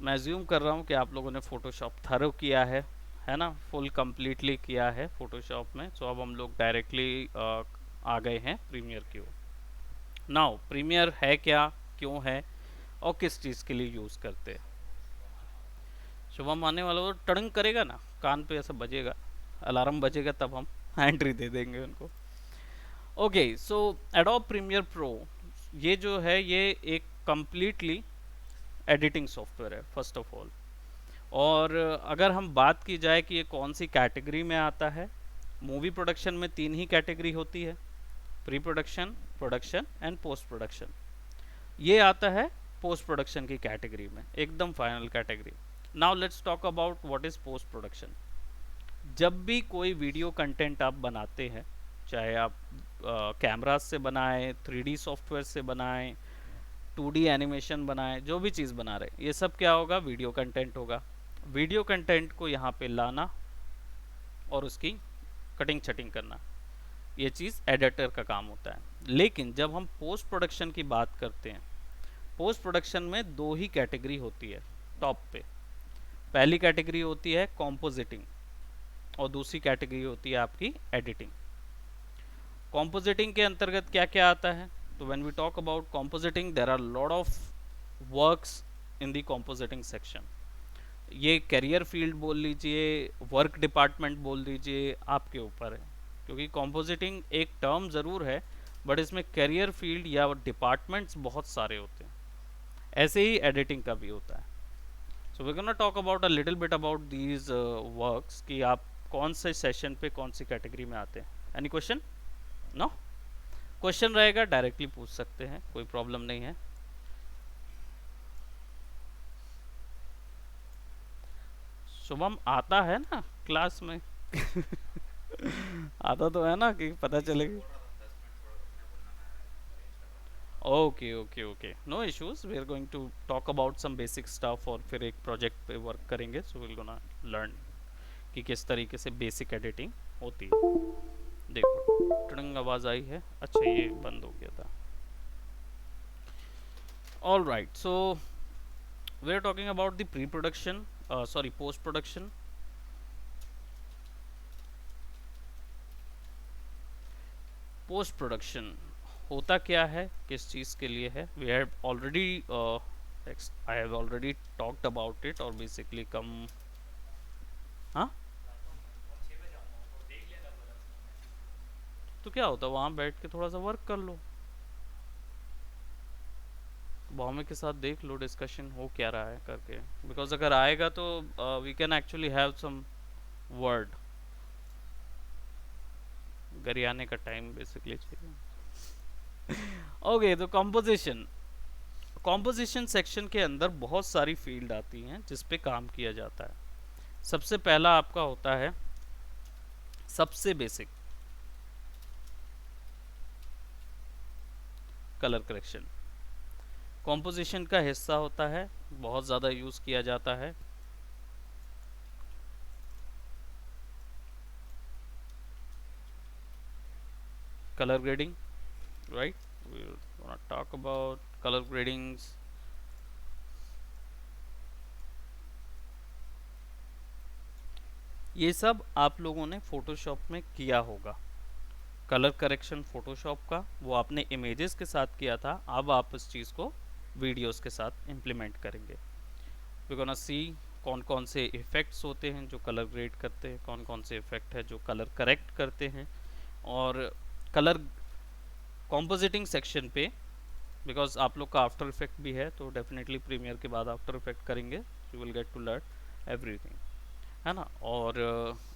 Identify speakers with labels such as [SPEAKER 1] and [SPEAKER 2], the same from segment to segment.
[SPEAKER 1] मैं अज्यूम कर रहा हूँ कि आप लोगों ने फोटोशॉप थरो किया है ना, फुल कंप्लीटली किया है फोटोशॉप में। सो अब हम लोग डायरेक्टली आ गए हैं प्रीमियर की ओर। नाउ प्रीमियर है क्या, क्यों है, और किस चीज़ के लिए यूज़ करते हैं। शुभम आने वाला वो टड़ंग करेगा ना, कान पे ऐसा बजेगा, अलार्म बजेगा, तब हम एंट्री दे देंगे उनको। ओके, सो एडोब प्रीमियर प्रो ये जो है ये एक कंप्लीटली एडिटिंग सॉफ्टवेयर है फर्स्ट ऑफ ऑल। और अगर हम बात की जाए कि ये कौन सी कैटेगरी में आता है, मूवी प्रोडक्शन में तीन ही कैटेगरी होती है, pre production, production and post production. ये आता है पोस्ट प्रोडक्शन की कैटेगरी में, एकदम final category. Now let's talk about what is post production. जब भी कोई वीडियो कंटेंट आप बनाते हैं, चाहे आप कैमरास से बनाएं, 3D सॉफ्टवेयर से बनाएं, 2D एनिमेशन बनाएं, जो भी चीज़ बना रहे, ये सब क्या होगा, वीडियो कंटेंट होगा। वीडियो कंटेंट को यहाँ पे लाना और उसकी कटिंग छटिंग करना, ये चीज़ एडिटर का काम होता है। लेकिन जब हम पोस्ट प्रोडक्शन की बात करते हैं, पोस्ट प्रोडक्शन में दो ही कैटेगरी होती है टॉप पे। पहली कैटेगरी होती है कॉम्पोजिटिंग और दूसरी कैटेगरी होती है आपकी एडिटिंग। कॉम्पोजिटिंग के अंतर्गत क्या क्या आता है, तो when we talk about compositing there are lot of works in the compositing section. ये करियर फील्ड बोल लीजिए, वर्क डिपार्टमेंट बोल दीजिए, आपके ऊपर है। क्योंकि कॉम्पोजिटिंग एक टर्म ज़रूर है, बट इसमें करियर फील्ड या डिपार्टमेंट्स बहुत सारे होते हैं। ऐसे ही एडिटिंग का भी होता है। So we gonna talk about a little bit about these works कि आप कौन से सेशन पे कौन सी कैटेगरी में आते हैं। Any question? नो? क्वेश्चन रहेगा डायरेक्टली पूछ सकते हैं, कोई प्रॉब्लम नहीं है। शुभम आता है ना क्लास में? आता तो है ना, कि पता चलेगा। Okay okay okay, no issues, we are going to talk about some basic stuff और फिर एक प्रोजेक्ट पे वर्क करेंगे। सो विल गोना लर्न कि किस तरीके से बेसिक एडिटिंग होती है। देखो टड़ंग आवाज़ आई है, अच्छा ये बंद हो गया था। All right, so we are talking about the pre production, sorry post production. Post production होता क्या है, किस चीज़ के लिए है, we have already I have already talked about it, और बेसिकली कम। हाँ, तो क्या होता है, वहाँ बैठ के थोड़ा सा वर्क कर लो, बॉम्बे के साथ देख लो डिस्कशन हो क्या रहा है करके। बिकॉज अगर आएगा तो we can actually have some word. गरियाने का टाइम बेसिकली चाहिए। ओके, तो कॉम्पोजिशन, कॉम्पोजिशन सेक्शन के अंदर बहुत सारी फील्ड आती हैं जिस पे काम किया जाता है। सबसे पहला आपका होता है सबसे बेसिक, कलर करेक्शन। कॉम्पोजिशन का हिस्सा होता है, बहुत ज़्यादा यूज़ किया जाता है। Colour grading, right, we gonna talk about colour gradings. ये सब आप लोगों ने फोटोशॉप में किया होगा। कलर करेक्शन फोटोशॉप का वो आपने इमेजेस के साथ किया था, अब आप इस चीज़ को वीडियोस के साथ इम्प्लीमेंट करेंगे। वी गोना सी कौन कौन से इफ़ेक्ट्स होते हैं जो कलर ग्रेड करते हैं, कौन कौन से इफ़ेक्ट है जो कलर करेक्ट करते हैं। और कलर कॉम्पोजिटिंग सेक्शन पे, बिकॉज आप लोग का आफ्टर इफेक्ट भी है, तो डेफिनेटली प्रीमियर के बाद आफ्टर इफेक्ट करेंगे, you will get to learn everything, है ना। और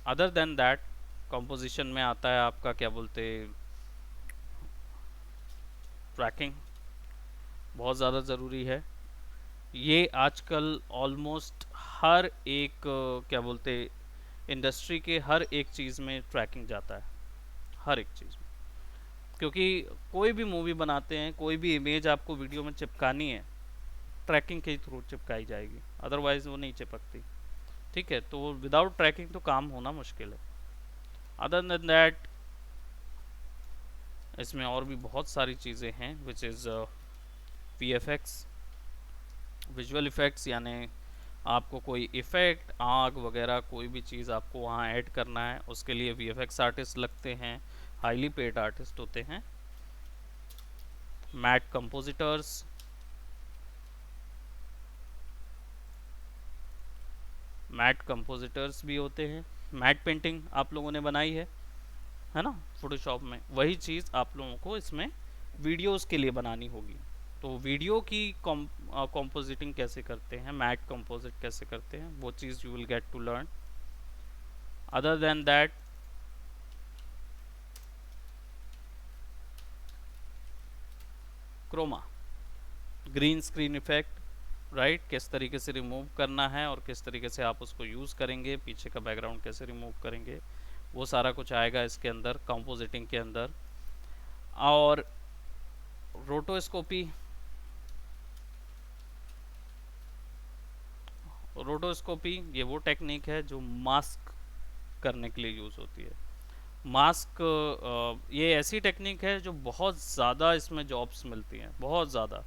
[SPEAKER 1] अदर देन दैट कॉम्पोजिशन में आता है आपका क्या बोलते, ट्रैकिंग बहुत ज़्यादा ज़रूरी है। ये आजकल ऑलमोस्ट हर एक क्या बोलते, इंडस्ट्री के हर एक चीज़ में ट्रैकिंग जाता है, हर एक चीज़ में। क्योंकि कोई भी मूवी बनाते हैं, कोई भी इमेज आपको वीडियो में चिपकानी है, ट्रैकिंग के थ्रू चिपकाई जाएगी, अदरवाइज वो नहीं चिपकती। ठीक है, तो विदाउट ट्रैकिंग तो काम होना मुश्किल है। अदर देन दैट इसमें और भी बहुत सारी चीज़ें हैं which is V F x, visual effects, यानी आपको कोई इफ़ेक्ट, आग वगैरह कोई भी चीज़ आपको वहाँ ऐड करना है, उसके लिए वीएफएक्स आर्टिस्ट लगते हैं, हाईली पेड आर्टिस्ट होते हैं। मैट कंपोजिटर्स, मैट कंपोजिटर्स भी होते हैं। मैट पेंटिंग आप लोगों ने बनाई है ना फोटोशॉप में, वही चीज़ आप लोगों को इसमें वीडियोस के लिए बनानी होगी। तो वीडियो की कॉम्पोजिटिंग कैसे करते हैं, मैट कंपोजिट कैसे करते हैं, वो चीज़ you will get to learn. Other than that, chroma, green screen effect, right, किस तरीके से रिमूव करना है और किस तरीके से आप उसको यूज़ करेंगे, पीछे का बैकग्राउंड कैसे रिमूव करेंगे, वो सारा कुछ आएगा इसके अंदर कंपोजिटिंग के अंदर। और रोटोस्कोपी, रोटोस्कोपी ये वो टेक्निक है जो मास्क करने के लिए यूज़ होती है। मास्क ये ऐसी टेक्निक है जो बहुत ज़्यादा इसमें जॉब्स मिलती हैं, बहुत ज़्यादा।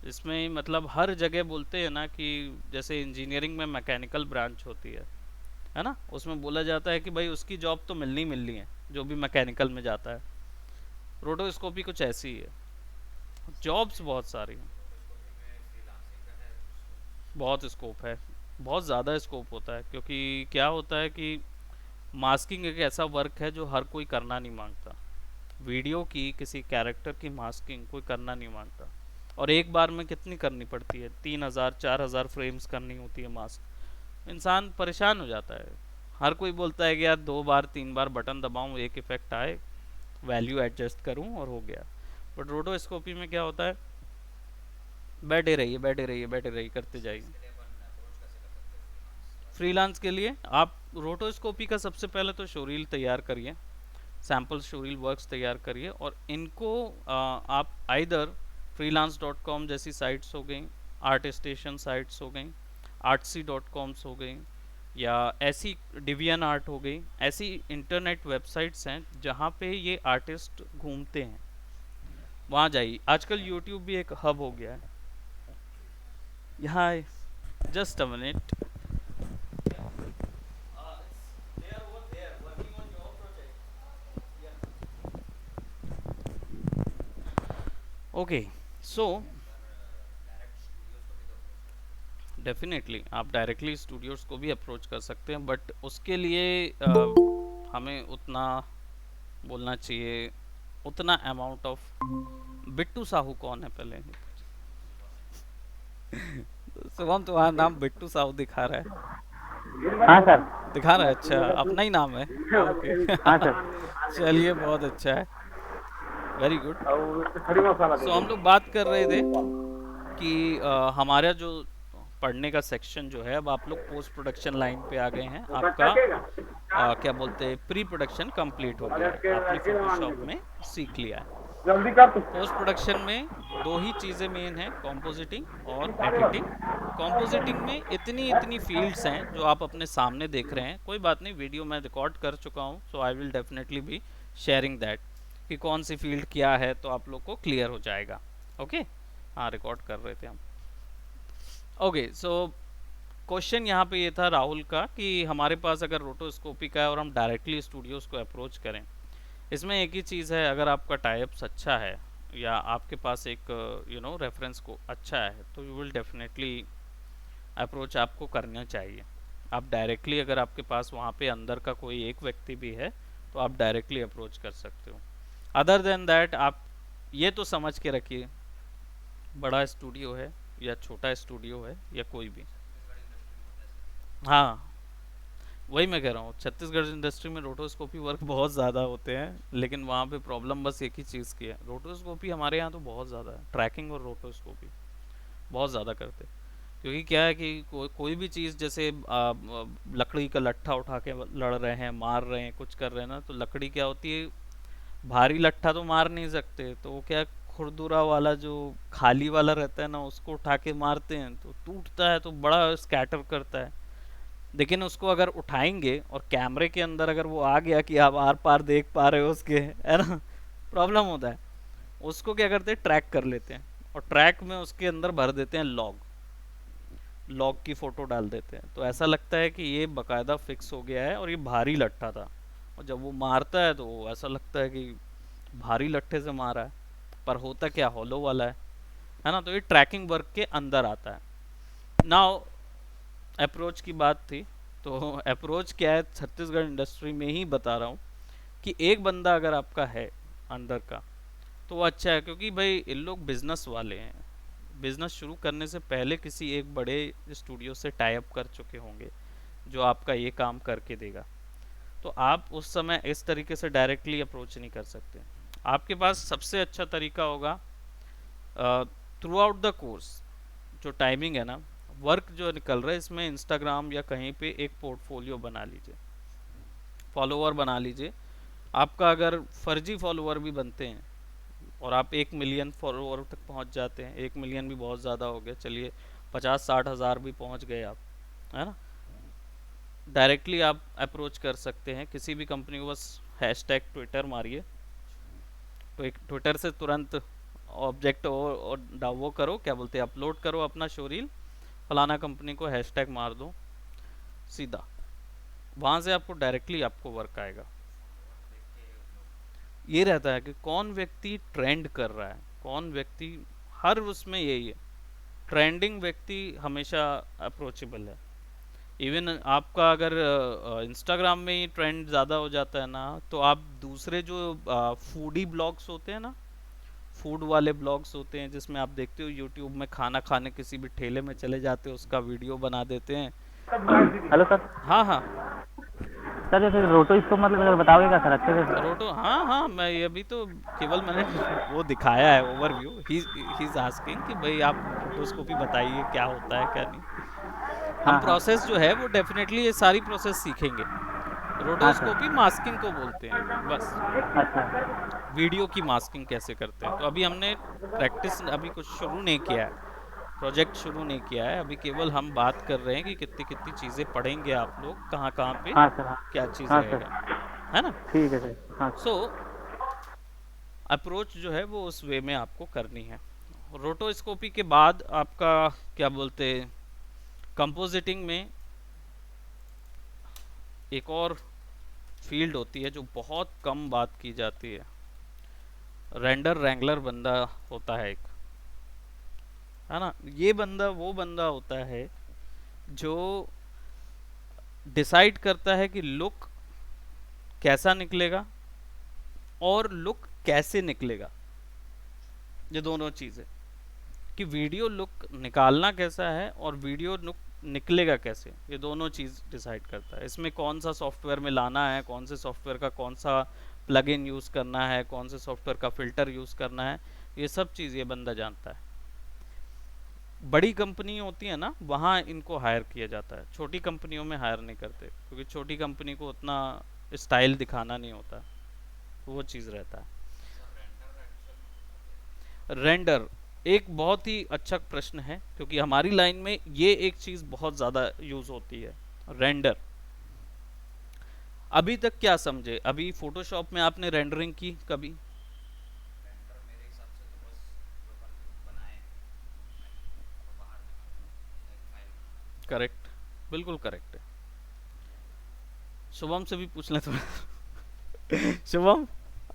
[SPEAKER 1] इसमें मतलब हर जगह बोलते हैं ना कि जैसे इंजीनियरिंग में मैकेनिकल ब्रांच होती है ना, उसमें बोला जाता है कि भाई उसकी जॉब तो मिलनी है जो भी मैकेनिकल में जाता है। रोटोस्कोपी कुछ ऐसी ही है, जॉब्स बहुत सारी हैं, बहुत स्कोप है, बहुत ज़्यादा स्कोप होता है। क्योंकि क्या होता है कि मास्किंग एक ऐसा वर्क है जो हर कोई करना नहीं मांगता। वीडियो की किसी कैरेक्टर की मास्किंग कोई करना नहीं मांगता, और एक बार में कितनी करनी पड़ती है, 3000 4000 फ्रेम्स करनी होती है मास्क। इंसान परेशान हो जाता है। हर कोई बोलता है कि यार 2 बार 3 बार बटन दबाऊं, एक इफेक्ट आए, वैल्यू एडजस्ट करूं और हो गया। बट रोटोस्कोपी में क्या होता है, बैठे रहिए बैठे रहिए बैठे रहिए करते जाइए। फ्रीलांस के लिए आप रोटोस्कोपी का सबसे पहले तो शोरील तैयार करिए, सैम्पल शोरील वर्क्स तैयार करिए, और इनको आप आइदर freelance.com जैसी साइट्स हो गई, आर्ट स्टेशन साइट्स हो गई, artsy.coms हो गई, या ऐसी डिवियन आर्ट हो गई, ऐसी इंटरनेट वेबसाइट्स हैं जहाँ पे ये आर्टिस्ट घूमते हैं, वहाँ जाइए। आजकल यूट्यूब भी एक हब हो गया है। यहाँ just a minute, okay, so definitely आप डायरेक्टली स्टूडियोज को भी अप्रोच कर सकते हैं, बट उसके लिए हमें उतना बोलना चाहिए, उतना अमाउंट ऑफ। बिट्टू साहू कौन है पहले? शुभम तुम्हारा नाम बिट्टू साहू दिखा रहा है।
[SPEAKER 2] हाँ सर।
[SPEAKER 1] दिखा रहा है, अच्छा अपना ही नाम है। ओके
[SPEAKER 2] हाँ सर।
[SPEAKER 1] चलिए बहुत अच्छा है, वेरी गुड।
[SPEAKER 2] और खड़ी मसाला दे
[SPEAKER 1] सो
[SPEAKER 2] दो।
[SPEAKER 1] हम लोग बात कर रहे थे कि हमारा जो पढ़ने का सेक्शन जो है, अब आप लोग पोस्ट प्रोडक्शन लाइन पे आ गए हैं।
[SPEAKER 2] वो कच्चा
[SPEAKER 1] आपका
[SPEAKER 2] केगा?
[SPEAKER 1] क्या बोलते हैं, प्री प्रोडक्शन कंप्लीट हो गया
[SPEAKER 2] अरे
[SPEAKER 1] है,
[SPEAKER 2] के
[SPEAKER 1] आपने
[SPEAKER 2] के मान
[SPEAKER 1] फोटोशॉप
[SPEAKER 2] दे।
[SPEAKER 1] में सीख लिया है।
[SPEAKER 2] जल्दी कर तू।
[SPEAKER 1] पोस्ट प्रोडक्शन में दो ही चीज़ें मेन है, कॉम्पोजिटिंग और
[SPEAKER 2] अरे
[SPEAKER 1] एडिटिंग।
[SPEAKER 2] बाप
[SPEAKER 1] कॉम्पोजिटिंग में इतनी इतनी फील्ड्स हैं जो आप अपने सामने देख रहे हैं। कोई बात नहीं, वीडियो मैं रिकॉर्ड कर चुका हूँ, so I will definitely be sharing that कि कौन सी फील्ड क्या है, तो आप लोग को क्लियर हो जाएगा। ओके, हाँ रिकॉर्ड कर रहे थे हम। ओके, सो क्वेश्चन यहाँ पे ये था राहुल का कि हमारे पास अगर रोटोस्कोपी का है और हम डायरेक्टली स्टूडियोज को अप्रोच करें, इसमें एक ही चीज़ है, अगर आपका टाइप्स अच्छा है या आपके पास एक रेफरेंस को अच्छा है, तो यू विल डेफिनेटली अप्रोच आपको करना चाहिए। आप डायरेक्टली, अगर आपके पास वहाँ पे अंदर का कोई एक व्यक्ति भी है, तो आप डायरेक्टली अप्रोच कर सकते हो। अदर देन दैट आप ये तो समझ के रखिए, बड़ा स्टूडियो है या छोटा स्टूडियो है या कोई भी, हाँ वही मैं कह रहा हूँ, छत्तीसगढ़ इंडस्ट्री में रोटोस्कोपी वर्क बहुत ज़्यादा होते हैं, लेकिन वहाँ पे प्रॉब्लम बस एक ही चीज़ की है, रोटोस्कोपी हमारे यहाँ तो बहुत ज़्यादा है, ट्रैकिंग और रोटोस्कोपी बहुत ज़्यादा करते हैं। क्योंकि क्या है कि कोई भी चीज़, जैसे लकड़ी का लट्ठा उठा के लड़ रहे हैं, मार रहे हैं, कुछ कर रहे हैं ना, तो लकड़ी क्या होती है, भारी लट्ठा तो मार नहीं सकते, तो वो क्या, खुरदुरा वाला जो खाली वाला रहता है ना, उसको उठा के मारते हैं, तो टूटता है, तो बड़ा स्कैटर करता है। लेकिन उसको अगर उठाएंगे और कैमरे के अंदर अगर वो आ गया कि आप आर पार देख पा रहे हो उसके, है ना, प्रॉब्लम होता है। उसको क्या करते हैं, ट्रैक कर लेते हैं, और ट्रैक में उसके अंदर भर देते हैं लॉग। लॉग की फ़ोटो डाल देते हैं, तो ऐसा लगता है कि ये बकायदा फिक्स हो गया है और ये भारी लट्ठा था। और जब वो मारता है तो ऐसा लगता है कि भारी लट्ठे से मारा है, पर होता क्या हॉलो वाला है ना। तो ये ट्रैकिंग वर्क के अंदर आता है। नाउ अप्रोच की बात थी, तो अप्रोच क्या है छत्तीसगढ़ इंडस्ट्री में ही बता रहा हूँ कि एक बंदा अगर आपका है अंडर का तो वो अच्छा है, क्योंकि भाई इन लोग बिजनेस वाले हैं। बिजनेस शुरू करने से पहले किसी एक बड़े स्टूडियो से टाई अप कर चुके होंगे जो आपका ये काम करके देगा। तो आप उस समय इस तरीके से डायरेक्टली अप्रोच नहीं कर सकते। आपके पास सबसे अच्छा तरीका होगा थ्रू आउट द कोर्स, जो टाइमिंग है ना, वर्क जो निकल रहा है इसमें इंस्टाग्राम या कहीं पे एक पोर्टफोलियो बना लीजिए, फॉलोअर बना लीजिए। आपका अगर फर्जी फॉलोअर भी बनते हैं और आप 1 मिलियन फॉलोअर तक पहुंच जाते हैं, 1 मिलियन भी बहुत ज़्यादा हो गया, चलिए 50-60 हज़ार भी पहुंच गए आप, है ना। डायरेक्टली आप अप्रोच कर सकते हैं किसी भी कंपनी को, बस हैशटैग ट्विटर मारिए, तो एक ट्विटर से तुरंत ऑब्जेक्ट और वो करो, क्या बोलते हैं, अपलोड करो अपना शोरील, फलाना कंपनी को हैशटैग मार दो, सीधा वहाँ से आपको डायरेक्टली आपको वर्क आएगा। ये रहता है कि कौन व्यक्ति ट्रेंड कर रहा है, कौन व्यक्ति, हर उसमें यही है, ट्रेंडिंग व्यक्ति हमेशा अप्रोचेबल है। इवन आपका अगर इंस्टाग्राम में ही ट्रेंड ज़्यादा हो जाता है ना, तो आप दूसरे जो फूडी ब्लॉग्स होते हैं ना, फूड वाले ब्लॉग्स होते हैं जिसमें आप देखते हो यूट्यूब में खाना खाने किसी भी ठेले में चले जाते हो, उसका वीडियो बना देते हैं।
[SPEAKER 2] Hello sir.
[SPEAKER 1] हाँ हाँ।
[SPEAKER 2] सर जैसे रोटो इसको मतलब अगर बताओगे सर अच्छे से।
[SPEAKER 1] रोटो, हाँ हाँ, मैं ये अभी तो केवल मैंने वो दिखाया है ओवरव्यू। ही इज आस्किंग कि भाई आप रोटोस्कोपी बताइए क्या होता है क्या नहीं। हम
[SPEAKER 2] हाँ हाँ।
[SPEAKER 1] प्रोसेस जो है वो डेफिनेटली ये सारी प्रोसेस सीखेंगे।
[SPEAKER 2] हाँ
[SPEAKER 1] रोटोस्कोपी
[SPEAKER 2] सर।
[SPEAKER 1] मास्किंग को बोलते हैं बस,
[SPEAKER 2] अच्छा।
[SPEAKER 1] वीडियो की मास्किंग कैसे करते हैं। तो अभी हमने प्रैक्टिस अभी कुछ शुरू नहीं किया है, प्रोजेक्ट शुरू नहीं किया है अभी, केवल हम बात कर रहे हैं कि कितनी कितनी चीज़ें पढ़ेंगे आप लोग, कहाँ कहाँ पे
[SPEAKER 2] हाँ सर। हाँ।
[SPEAKER 1] क्या चीज़
[SPEAKER 2] हाँ
[SPEAKER 1] रहेगा,
[SPEAKER 2] सर।
[SPEAKER 1] है ना।
[SPEAKER 2] ठीक है सर। हाँ
[SPEAKER 1] सो
[SPEAKER 2] सर।
[SPEAKER 1] अप्रोच जो है वो उस वे में आपको करनी है। रोटोस्कोपी के बाद आपका क्या बोलते हैं, कंपोजिटिंग में एक और फील्ड होती है जो बहुत कम बात की जाती है। रेंडर रैंगलर बंदा होता है एक, है ना। ये बंदा वो बंदा होता है जो डिसाइड करता है कि लुक कैसा निकलेगा और लुक कैसे निकलेगा। ये दोनों चीज़ें, कि वीडियो लुक निकालना कैसा है और वीडियो लुक निकलेगा कैसे, ये दोनों चीज़ डिसाइड करता है। इसमें कौन सा सॉफ्टवेयर में लाना है, कौन से सॉफ्टवेयर का कौन सा प्लगइन यूज़ करना है, कौन से सॉफ्टवेयर का फ़िल्टर यूज़ करना है, ये सब चीज़ ये बंदा जानता है। बड़ी कंपनी होती है ना, वहाँ इनको हायर किया जाता है, छोटी कंपनियों में हायर नहीं करते, क्योंकि छोटी कंपनी को उतना स्टाइल दिखाना नहीं होता, वो चीज़ रहता है। रेंडर एक बहुत ही अच्छा प्रश्न है, क्योंकि हमारी लाइन में ये एक चीज़ बहुत ज़्यादा यूज़ होती है, रेंडर। अभी तक क्या समझे, अभी फोटोशॉप में आपने रेंडरिंग की कभी? करेक्ट, बिल्कुल करेक्ट है। शुभम से भी पूछ लें थोड़ा। शुभम,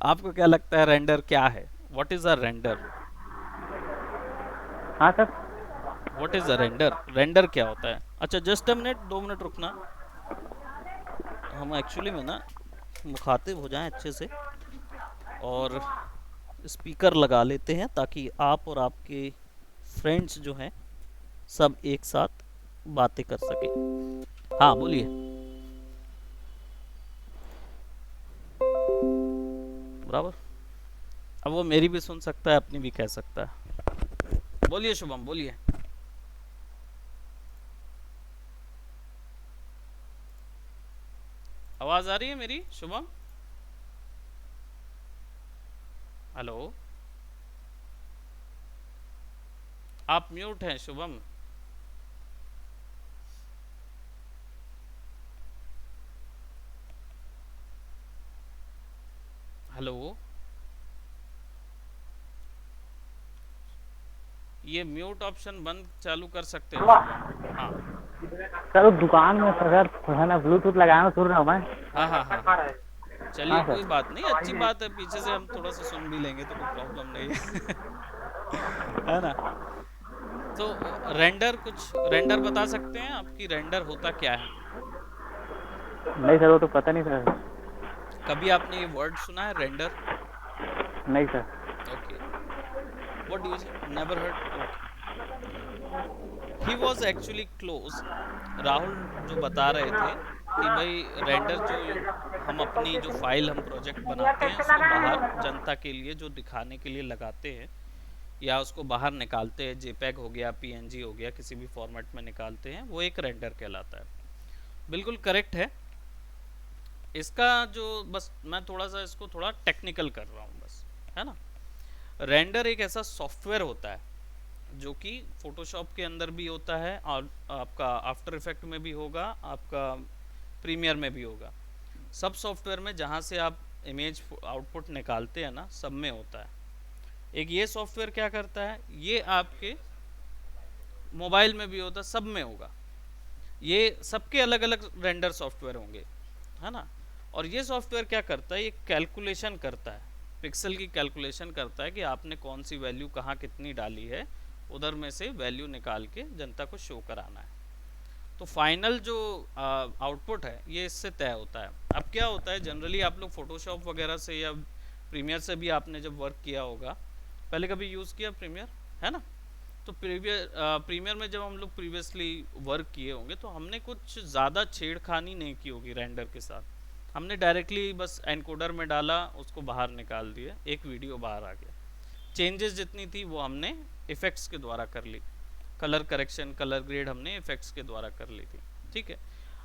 [SPEAKER 1] आपको क्या लगता है रेंडर क्या है? What is a render?
[SPEAKER 2] हाँ sir.
[SPEAKER 1] What is a render? Render क्या होता है? अच्छा जस्ट अ मिनट, 2 मिनट रुकना। हम एक्चुअली में ना मुखातिब हो जाएं अच्छे से, और स्पीकर लगा लेते हैं ताकि आप और आपके फ्रेंड्स जो हैं सब एक साथ बातें कर सकें। हाँ बोलिए। बराबर। अब वो मेरी भी सुन सकता है, अपनी भी कह सकता है। बोलिए शुभम, बोलिए। आवाज आ रही है मेरी शुभम? हेलो, आप म्यूट हैं शुभम। हेलो, ये म्यूट ऑप्शन बंद चालू कर सकते हैं शुभम। हाँ
[SPEAKER 2] सर वो दुकान में सर है ना ब्लूटूथ लगाया सुन रहा हूँ मैं।
[SPEAKER 1] हाँ हाँ हाँ हाँ। चलिए
[SPEAKER 2] हाँ
[SPEAKER 1] कोई
[SPEAKER 2] सर।
[SPEAKER 1] बात नहीं, अच्छी बात है, पीछे से हम थोड़ा सा सुन भी लेंगे तो कोई प्रॉब्लम नहीं है। है ना। तो रेंडर, कुछ रेंडर बता सकते हैं आपकी, रेंडर होता क्या है?
[SPEAKER 2] नहीं सर वो तो पता नहीं सर।
[SPEAKER 1] कभी आपने ये वर्ड सुना है, रेंडर?
[SPEAKER 2] नहीं sir.
[SPEAKER 1] Okay, what do you say, never heard? Okay, he was actually close. Rahul जो बता रहे थे कि भाई रेंडर जो हम अपनी जो फाइल, हम प्रोजेक्ट बनाते हैं उसको बाहर जनता के लिए जो दिखाने के लिए लगाते हैं या उसको बाहर निकालते हैं, जेपैग हो गया, पीएनजी हो गया, किसी भी फॉर्मेट में निकालते हैं, वो एक रेंडर कहलाता है। बिल्कुल करेक्ट है। इसका जो, बस मैं थोड़ा सा इसको थोड़ा टेक्निकल कर रहा हूँ बस, है ना। रेंडर एक ऐसा सॉफ्टवेयर होता है जो कि फोटोशॉप के अंदर भी होता है और आपका आफ्टर इफेक्ट में भी होगा, आपका प्रीमियर में भी होगा। सब सॉफ्टवेयर में जहाँ से आप इमेज आउटपुट निकालते हैं ना, सब में होता है। एक ये सॉफ्टवेयर क्या करता है, ये आपके मोबाइल में भी होता है, सब में होगा। ये सबके अलग अलग रेंडर सॉफ्टवेयर होंगे, है ना। और ये सॉफ्टवेयर क्या करता है, ये कैलकुलेशन करता है, पिक्सल की कैलकुलेशन करता है कि आपने कौन सी वैल्यू कहाँ कितनी डाली है, उधर में से वैल्यू निकाल के जनता को शो कराना है। तो फाइनल जो आउटपुट है ये इससे तय होता है। अब क्या होता है, जनरली आप लोग फोटोशॉप वगैरह से या प्रीमियर से भी आपने जब वर्क किया होगा, पहले कभी यूज़ किया प्रीमियर, है ना। तो प्रीमियर में जब हम लोग प्रीवियसली वर्क किए होंगे तो हमने कुछ ज़्यादा छेड़खानी नहीं की होगी रेंडर के साथ। हमने डायरेक्टली बस एनकोडर में डाला, उसको बाहर निकाल दिया, एक वीडियो बाहर आ गया। चेंजेस जितनी थी वो हमने इफ़ेक्ट्स के द्वारा कर ली, कलर करेक्शन, कलर ग्रेड हमने इफ़ेक्ट्स के द्वारा कर ली थी, ठीक है।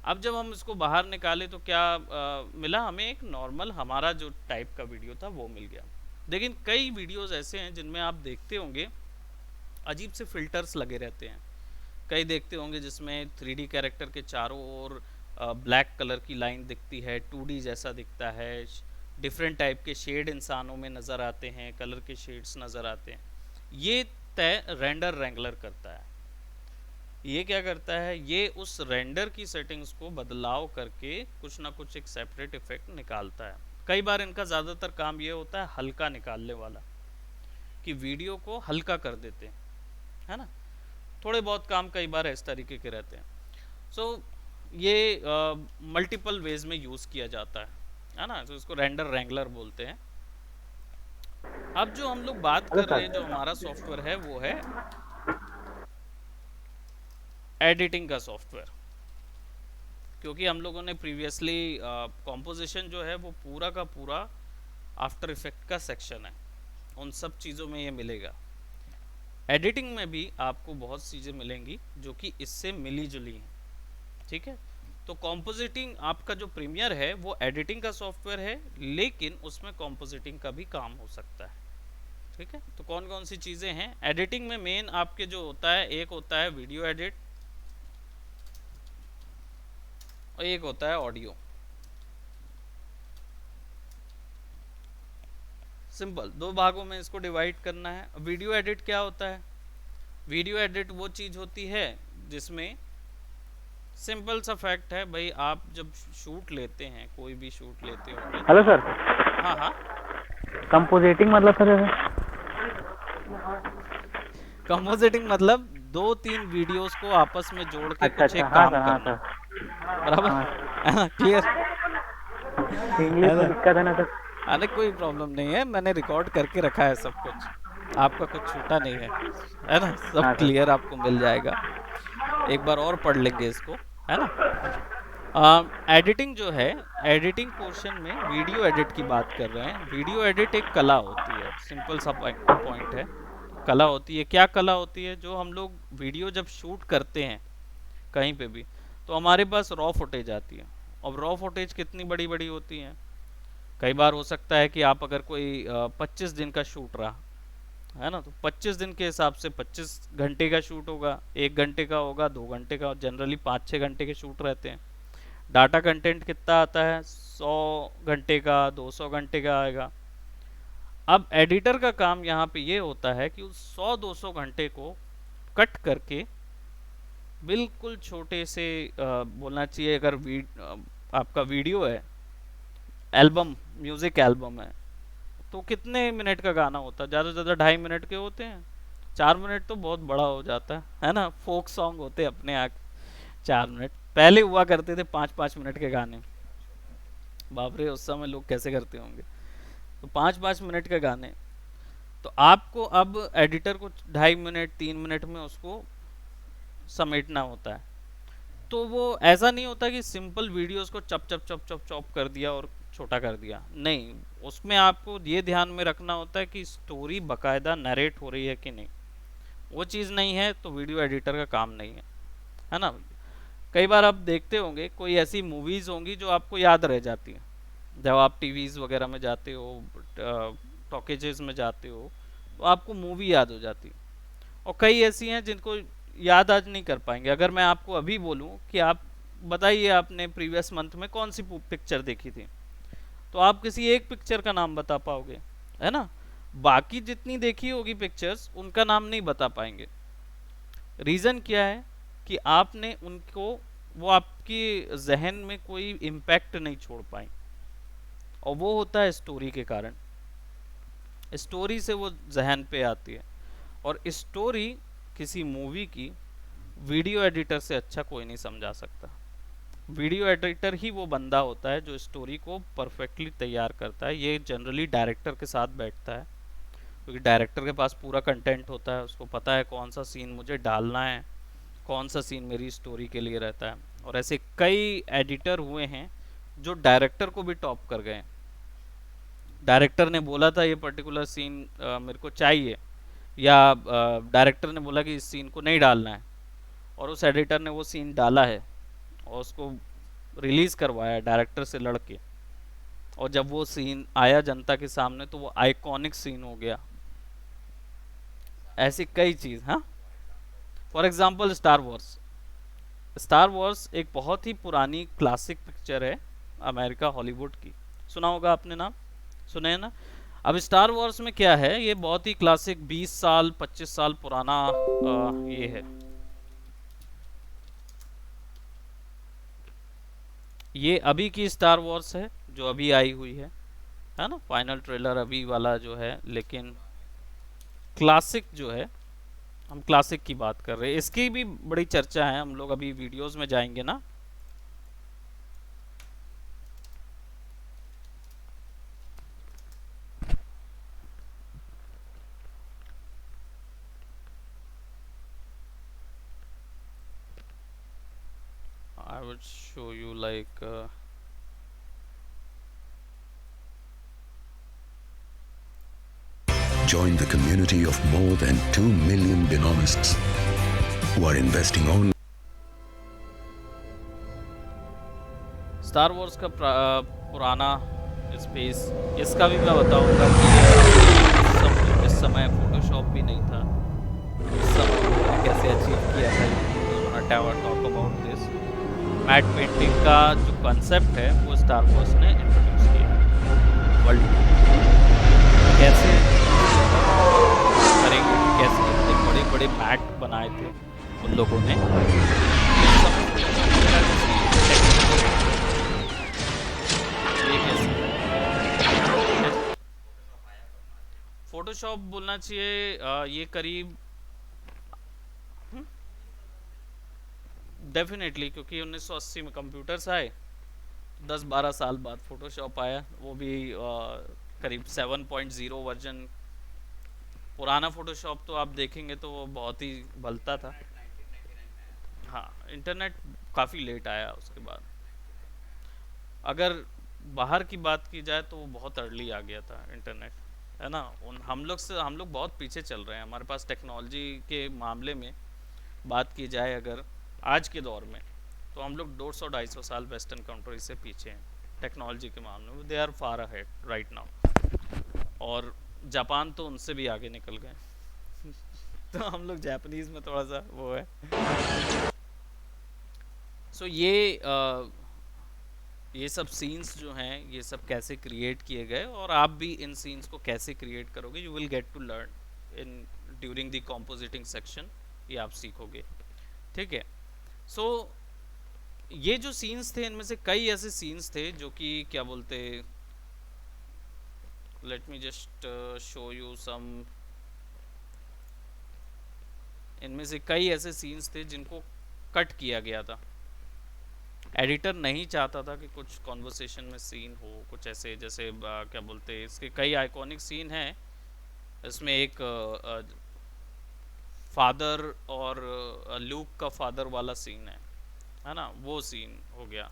[SPEAKER 1] अब जब हम इसको बाहर निकाले तो क्या मिला हमें, एक नॉर्मल हमारा जो टाइप का वीडियो था वो मिल गया। लेकिन कई वीडियोज़ ऐसे हैं जिनमें आप देखते होंगे अजीब से फिल्टर्स लगे रहते हैं। कई देखते होंगे जिसमें 3D कैरेक्टर के चारों ओर ब्लैक कलर की लाइन दिखती है, 2D जैसा दिखता है, डिफरेंट टाइप के शेड इंसानों में नज़र आते हैं, कलर के शेड्स नज़र आते हैं। ये तय रेंडर रेंगलर करता है। ये क्या करता है, ये उस रेंडर की सेटिंग्स को बदलाव करके कुछ ना कुछ एक सेपरेट इफेक्ट निकालता है। कई बार इनका ज़्यादातर काम ये होता है हल्का निकालने वाला, कि वीडियो को हल्का कर देते हैं, है ना। थोड़े बहुत काम कई बार इस तरीके के रहते हैं। सो ये मल्टीपल वेज में यूज़ किया जाता है ना। तो इसको रेंडर रेंगलर बोलते हैं। अब जो हम लोग बात
[SPEAKER 2] हेलो
[SPEAKER 1] कर रहे हैं, जो
[SPEAKER 2] सर।
[SPEAKER 1] हमारा सॉफ्टवेयर है वो है एडिटिंग का सॉफ्टवेयर। क्योंकि हम लोगों ने प्रीवियसली कॉम्पोजिशन जो है वो पूरा का पूरा आफ्टर इफेक्ट का सेक्शन है, उन सब चीज़ों में ये मिलेगा। एडिटिंग में भी आपको बहुत चीज़ें मिलेंगी जो कि इससे मिली जुली हैं, ठीक है। तो कॉम्पोजिटिंग, आपका जो प्रीमियर है वो एडिटिंग का सॉफ्टवेयर है, लेकिन उसमें कॉम्पोजिटिंग का भी काम हो सकता है, ठीक है। तो कौन कौन सी चीज़ें हैं एडिटिंग में, मेन आपके जो होता है, एक होता है वीडियो एडिट और एक होता है ऑडियो। सिंपल, दो भागों में इसको डिवाइड करना है। वीडियो एडिट क्या होता है, वीडियो एडिट वो चीज़ होती है जिसमें सिंपल सा फैक्ट है भाई, आप जब शूट लेते हैं, कोई भी शूट लेते होंगे तो
[SPEAKER 2] हेलो सर।
[SPEAKER 1] हाँ हाँ।
[SPEAKER 2] कंपोजिटिंग मतलब सर
[SPEAKER 1] कंपोजिटिंग मतलब दो तीन वीडियोस को आपस में जोड़ के
[SPEAKER 2] अच्छा
[SPEAKER 1] कुछ
[SPEAKER 2] अच्छा
[SPEAKER 1] एक
[SPEAKER 2] हाँ
[SPEAKER 1] काम
[SPEAKER 2] सर हाँ
[SPEAKER 1] करना,
[SPEAKER 2] सर
[SPEAKER 1] बराबर,
[SPEAKER 2] हाँ।
[SPEAKER 1] है ना, क्लियर,
[SPEAKER 2] इंग्लिश
[SPEAKER 1] है
[SPEAKER 2] में
[SPEAKER 1] ना।
[SPEAKER 2] दिक्कत है ना सर।
[SPEAKER 1] अरे कोई प्रॉब्लम नहीं है, मैंने रिकॉर्ड करके रखा है सब कुछ, आपका कुछ छूटा नहीं है ना, सब
[SPEAKER 2] हाँ
[SPEAKER 1] क्लियर
[SPEAKER 2] सर।
[SPEAKER 1] आपको मिल जाएगा। एक बार और पढ़ लेंगे इसको, है ना। एडिटिंग जो है, एडिटिंग पोर्शन में वीडियो एडिट की बात कर रहे हैं। वीडियो एडिट एक कला होती है, सिंपल सा पॉइंट है, कला होती है। क्या कला होती है, जो हम लोग वीडियो जब शूट करते हैं कहीं पे भी, तो हमारे पास रॉ फुटेज आती है। अब रॉ फुटेज कितनी बड़ी बड़ी होती हैं, कई बार हो सकता है कि आप अगर कोई 25 दिन का शूट रहा, है ना, तो 25 दिन के हिसाब से 25 घंटे का शूट होगा, 1 घंटे का होगा, 2 घंटे का, जनरली 5-6 घंटे के शूट रहते हैं। डाटा कंटेंट कितना आता है, 100 घंटे का, 200 घंटे का आएगा। अब एडिटर का काम यहाँ पे ये होता है कि उस 100-200 घंटे को कट करके बिल्कुल छोटे से बोलना चाहिए, अगर आपका वीडियो है, एल्बम, म्यूजिक एल्बम है, तो कितने मिनट का गाना होता है? ज़्यादा से ज़्यादा 2.5 मिनट के होते हैं। 4 मिनट तो बहुत बड़ा हो जाता है ना? फोक सॉन्ग होते हैं अपने आप 4 मिनट, पहले हुआ करते थे 5-5 मिनट के गाने। बाप रे, उस समय लोग कैसे करते होंगे। तो 5-5 मिनट के गाने, तो आपको अब एडिटर को 2.5 मिनट 3 मिनट में उसको समेटना होता है। तो वो ऐसा नहीं होता कि सिंपल वीडियोस को चप चप चप चप चॉप कर दिया और छोटा कर दिया, नहीं। उसमें आपको ये ध्यान में रखना होता है कि स्टोरी बकायदा नरेट हो रही है कि नहीं। वो चीज़ नहीं है तो वीडियो एडिटर का काम नहीं है ना? कई बार आप देखते होंगे कोई ऐसी मूवीज़ होंगी जो आपको याद रह जाती हैं, जब आप टीवीज़ वगैरह में जाते हो, टॉकेजेस में जाते हो, तो आपको मूवी याद हो जाती है। और कई ऐसी हैं जिनको याद आज नहीं कर पाएंगे। अगर मैं आपको अभी बोलूं कि आप बताइए आपने प्रीवियस मंथ में कौन सी पिक्चर देखी थी, तो आप किसी एक पिक्चर का नाम बता पाओगे, है ना? बाकी जितनी देखी होगी पिक्चर्स, उनका नाम नहीं बता पाएंगे। रीज़न क्या है कि आपने उनको, वो आपकी जहन में कोई इम्पैक्ट नहीं छोड़ पाई, और वो होता है स्टोरी के कारण। स्टोरी से वो जहन पे आती है, और स्टोरी किसी मूवी की वीडियो एडिटर से अच्छा कोई नहीं समझा सकता। वीडियो एडिटर ही वो बंदा होता है जो स्टोरी को परफेक्टली तैयार करता है। ये जनरली डायरेक्टर के साथ बैठता है, क्योंकि डायरेक्टर के पास पूरा कंटेंट होता है, उसको पता है कौन सा सीन मुझे डालना है, कौन सा सीन मेरी स्टोरी के लिए रहता है। और ऐसे कई एडिटर हुए हैं जो डायरेक्टर को भी टॉप कर गए। डायरेक्टर ने बोला था ये पर्टिकुलर सीन मेरे को चाहिए, या डायरेक्टर ने बोला कि इस सीन को नहीं डालना है, और उस एडिटर ने वो सीन डाला है और उसको रिलीज करवाया डायरेक्टर से लड़के। और जब वो सीन आया जनता के सामने तो वो आइकॉनिक सीन हो गया। ऐसी कई चीज, हाँ। For example star Wars. Star Wars एक बहुत ही पुरानी क्लासिक पिक्चर है, अमेरिका हॉलीवुड की। सुना होगा आपने नाम, सुने हैं ना? अब स्टार वॉर्स में क्या है, ये बहुत ही क्लासिक 20 साल 25 साल पुराना ये है। ये अभी की स्टार वॉर्स है जो अभी आई हुई है ना? फाइनल ट्रेलर अभी वाला जो है, लेकिन क्लासिक जो है, हम क्लासिक की बात कर रहे हैं। इसकी भी बड़ी चर्चा है, हम लोग अभी वीडियोस में जाएंगे ना। I would show you like
[SPEAKER 3] Join the community of more than 2 million Binomists who are investing only.
[SPEAKER 1] Star Wars का पुराना स्पेस, इसका भी मैं बताऊंगा कि इस समय फोटोशॉप भी नहीं था, उस समय उन्होंने कैसे अचीव किया था। Talk about this. Matte painting का जो कंसेप्ट है वो स्टार वॉर्स ने इंट्रोड्यूस किया वर्ल्ड में। कैसे करेंगे, कैसे इतने बड़े बड़े मैट बनाए थे उन लोगों ने। फोटोशॉप बोलना चाहिए ये करीब डेफिनेटली, क्योंकि 1980 में कंप्यूटर्स आए, 10-12 साल बाद फोटोशॉप आया, वो भी करीब 7.0 वर्जन। पुराना फोटोशॉप तो आप देखेंगे तो वो बहुत ही भलता था। हाँ, इंटरनेट काफ़ी लेट आया उसके बाद। अगर बाहर की बात की जाए तो वो बहुत अर्ली आ गया था इंटरनेट, है ना? हम लोग बहुत पीछे चल रहे हैं। हमारे पास टेक्नोलॉजी के मामले में बात की जाए अगर आज के दौर में, तो हम लोग 200-250 साल वेस्टर्न कंट्री से पीछे हैं टेक्नोलॉजी के मामले में। They are far ahead right now. और जापान तो उनसे भी आगे निकल गए तो हम लोग जापानीज़ में थोड़ा सा वो है। सो ये सब सीन्स जो हैं, ये सब कैसे क्रिएट किए गए, और आप भी इन सीन्स को कैसे क्रिएट करोगे, you will get to learn in during the compositing section. ये आप सीखोगे, ठीक है। सो ये जो सीन्स थे इनमें से कई ऐसे सीन्स थे जो कि क्या बोलते, let me just show you some, इनमें से कई ऐसे सीन्स थे जिनको कट किया गया था। एडिटर नहीं चाहता था कि कुछ कॉन्वर्सेशन में सीन हो कुछ ऐसे, जैसे क्या बोलते, इसके कई आइकॉनिक सीन हैं। इसमें एक फादर और ल्यूक का फादर वाला सीन है ना, वो सीन हो गया।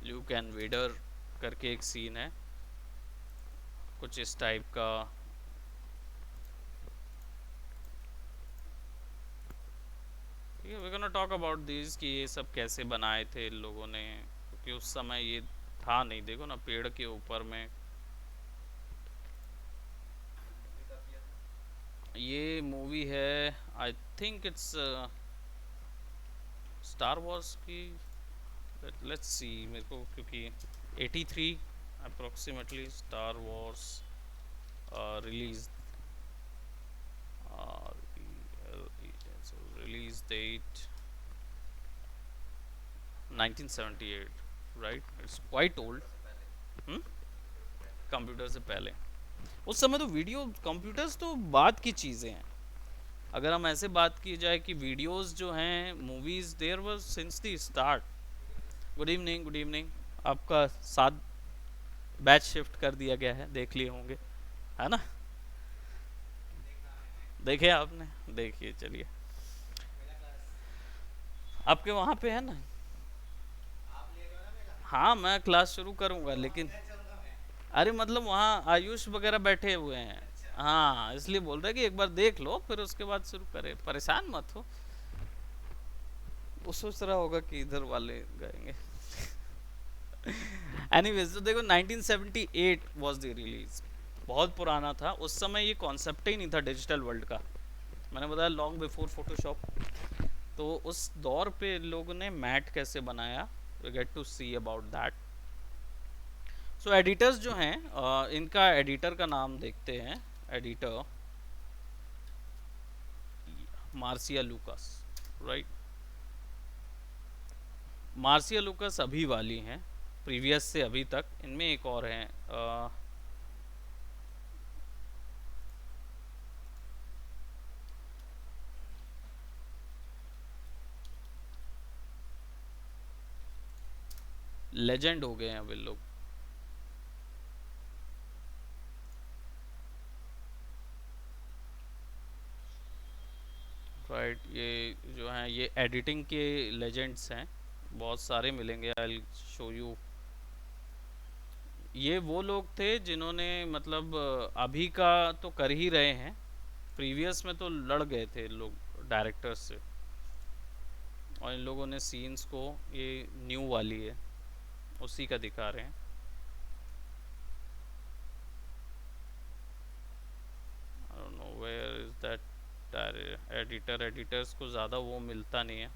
[SPEAKER 1] ल्यूक एंड वेडर करके एक सीन है कुछ इस टाइप का। ठीक है, we gonna talk about this कि ये सब कैसे बनाए थे इन लोगों ने, क्योंकि उस समय ये था नहीं। देखो ना पेड़ के ऊपर में, ये मूवी है I think it's Star Wars की। लेट्स सी, मेरे को क्योंकि 83 approximately Star Wars release, release date 1978, right, it's quite old. Computer से पहले, उस समय तो वीडियो कंप्यूटर्स तो बात की चीज़ें हैं। अगर हम ऐसे बात की जाए कि वीडियोस जो हैं movies there was since the start. Good evening, good evening. आपका साथ बैच शिफ्ट कर दिया गया है, देख लिए होंगे, है ना? देखे आपने, देखिए चलिए, आपके वहाँ पे है ना। हाँ मैं क्लास शुरू करूँगा, लेकिन अरे मतलब वहाँ आयुष वगैरह बैठे हुए हैं। हाँ इसलिए बोल रहे कि एक बार देख लो फिर उसके बाद शुरू करें, परेशान मत हो। वो सोच रहा होगा कि इधर वाले गाएंगे। एनीवेज, तो देखो 1978 वाज द रिलीज, बहुत पुराना था। उस समय ये कॉन्सेप्ट ही नहीं था डिजिटल वर्ल्ड का, मैंने बताया लॉन्ग बिफोर फोटोशॉप। तो उस दौर पे लोगों ने मैट कैसे बनाया, we get to see about that. So editors जो हैं, इनका एडिटर का नाम देखते हैं। Editor Marcia Lucas, right. Marcia Lucas अभी वाली हैं, प्रीवियस से अभी तक। इनमें एक और हैं, लेजेंड हो गए हैं अब ये लोग। राइट, ये जो हैं ये एडिटिंग के लेजेंड्स हैं, बहुत सारे मिलेंगे। I show you. ये वो लोग थे जिन्होंने मतलब अभी का तो कर ही रहे हैं, प्रीवियस में तो लड़ गए थे लोग डायरेक्टर्स से, और इन लोगों ने सीन्स को, ये न्यू वाली है उसी का दिखा रहे हैं। I don't know where is that editor. Editors को ज़्यादा वो मिलता नहीं है,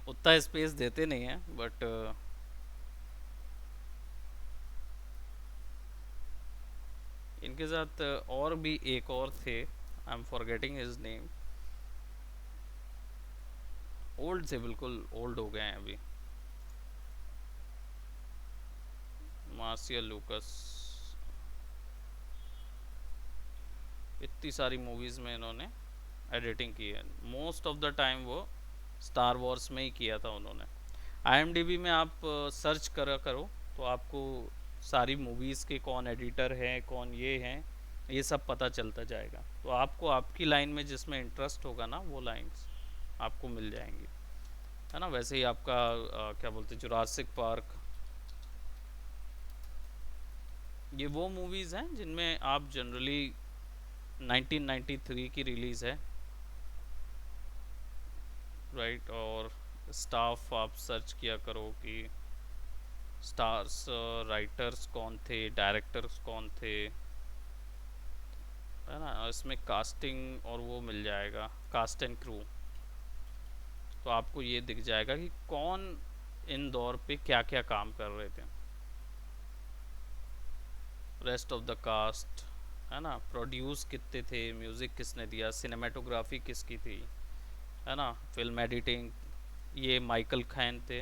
[SPEAKER 1] उतना स्पेस देते नहीं है, बट इनके साथ और भी एक और थे, I am forgetting his name. Old से बिल्कुल ओल्ड हो गए हैं अभी। मार्सिया लूकस, इतनी सारी मूवीज़ में इन्होंने एडिटिंग की है। मोस्ट ऑफ द टाइम वो स्टार वॉर्स में ही किया था उन्होंने। IMDb में आप सर्च करा करो तो आपको सारी मूवीज़ के कौन एडिटर हैं, कौन ये हैं, ये सब पता चलता जाएगा। तो आपको आपकी लाइन में जिसमें इंटरेस्ट होगा ना, वो लाइंस आपको मिल जाएंगी, है ना। वैसे ही आपका क्या बोलते हैं, जुरासिक पार्क, ये वो मूवीज़ हैं जिनमें आप जनरली 1993 की रिलीज़ है, राइट। और स्टाफ आप सर्च किया करो कि स्टार्स, राइटर्स कौन थे, डायरेक्टर्स कौन थे, है ना। इसमें कास्टिंग और वो मिल जाएगा, कास्ट एंड क्रू। तो आपको ये दिख जाएगा कि कौन इन दौर पे क्या क्या काम कर रहे थे, रेस्ट ऑफ द कास्ट, है ना, प्रोड्यूस कितने थे, म्यूज़िक किसने दिया, सिनेमेटोग्राफी किसकी थी, है ना, फिल्म एडिटिंग, ये माइकल खैन थे,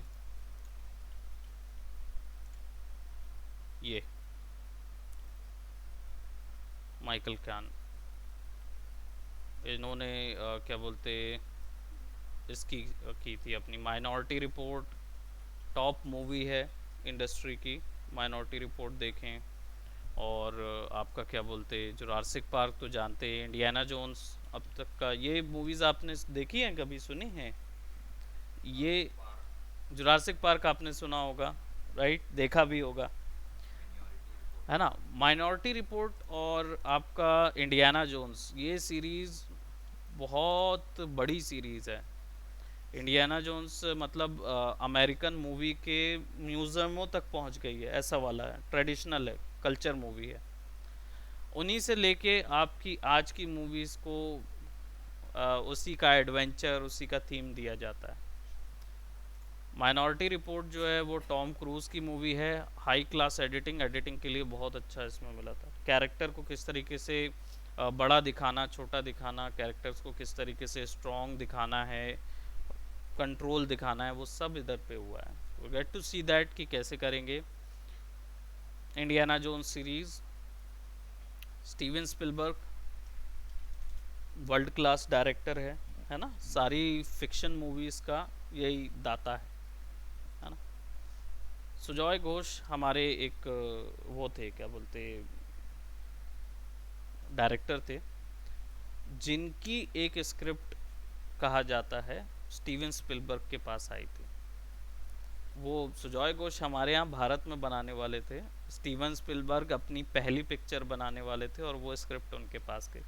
[SPEAKER 1] ये माइकल खैन, इन्होंने क्या बोलते, इसकी की थी अपनी माइनॉरिटी रिपोर्ट, टॉप मूवी है इंडस्ट्री की, माइनॉरिटी रिपोर्ट देखें। और आपका क्या बोलते, जुरासिक पार्क तो जानते हैं, इंडियाना जोन्स, अब तक का ये मूवीज़ आपने देखी हैं, कभी सुनी हैं ये? जुरासिक पार्क आपने सुना होगा, राइट, देखा भी होगा, है ना। माइनॉरिटी रिपोर्ट और आपका इंडियाना जोन्स, ये सीरीज़ बहुत बड़ी सीरीज़ है। इंडियाना जोन्स मतलब अमेरिकन मूवी के म्यूज़ियमों तक पहुंच गई है, ऐसा वाला है, ट्रेडिशनल है, कल्चर मूवी है। उन्हीं से लेके आपकी आज की मूवीज़ को उसी का एडवेंचर, उसी का थीम दिया जाता है। माइनॉरिटी रिपोर्ट जो है वो टॉम क्रूज़ की मूवी है, हाई क्लास एडिटिंग, एडिटिंग के लिए बहुत अच्छा इसमें मिला था। कैरेक्टर को किस तरीके से बड़ा दिखाना, छोटा दिखाना, कैरेक्टर्स को किस तरीके से स्ट्रॉन्ग दिखाना है, कंट्रोल दिखाना है, वो सब इधर पे हुआ है। We get to see that कि कैसे करेंगे। Indiana Jones series, Steven Spielberg world class director है ना, सारी फिक्शन मूवीज़ का यही दाता है ना। सुजॉय घोष हमारे एक वो थे, क्या बोलते, डायरेक्टर थे, जिनकी एक स्क्रिप्ट कहा जाता है स्टीवन स्पिलबर्ग के पास आई थी। वो सुजॉय घोष हमारे यहाँ भारत में बनाने वाले थे, स्टीवन स्पिलबर्ग अपनी पहली पिक्चर बनाने वाले थे और वो स्क्रिप्ट उनके पास गई।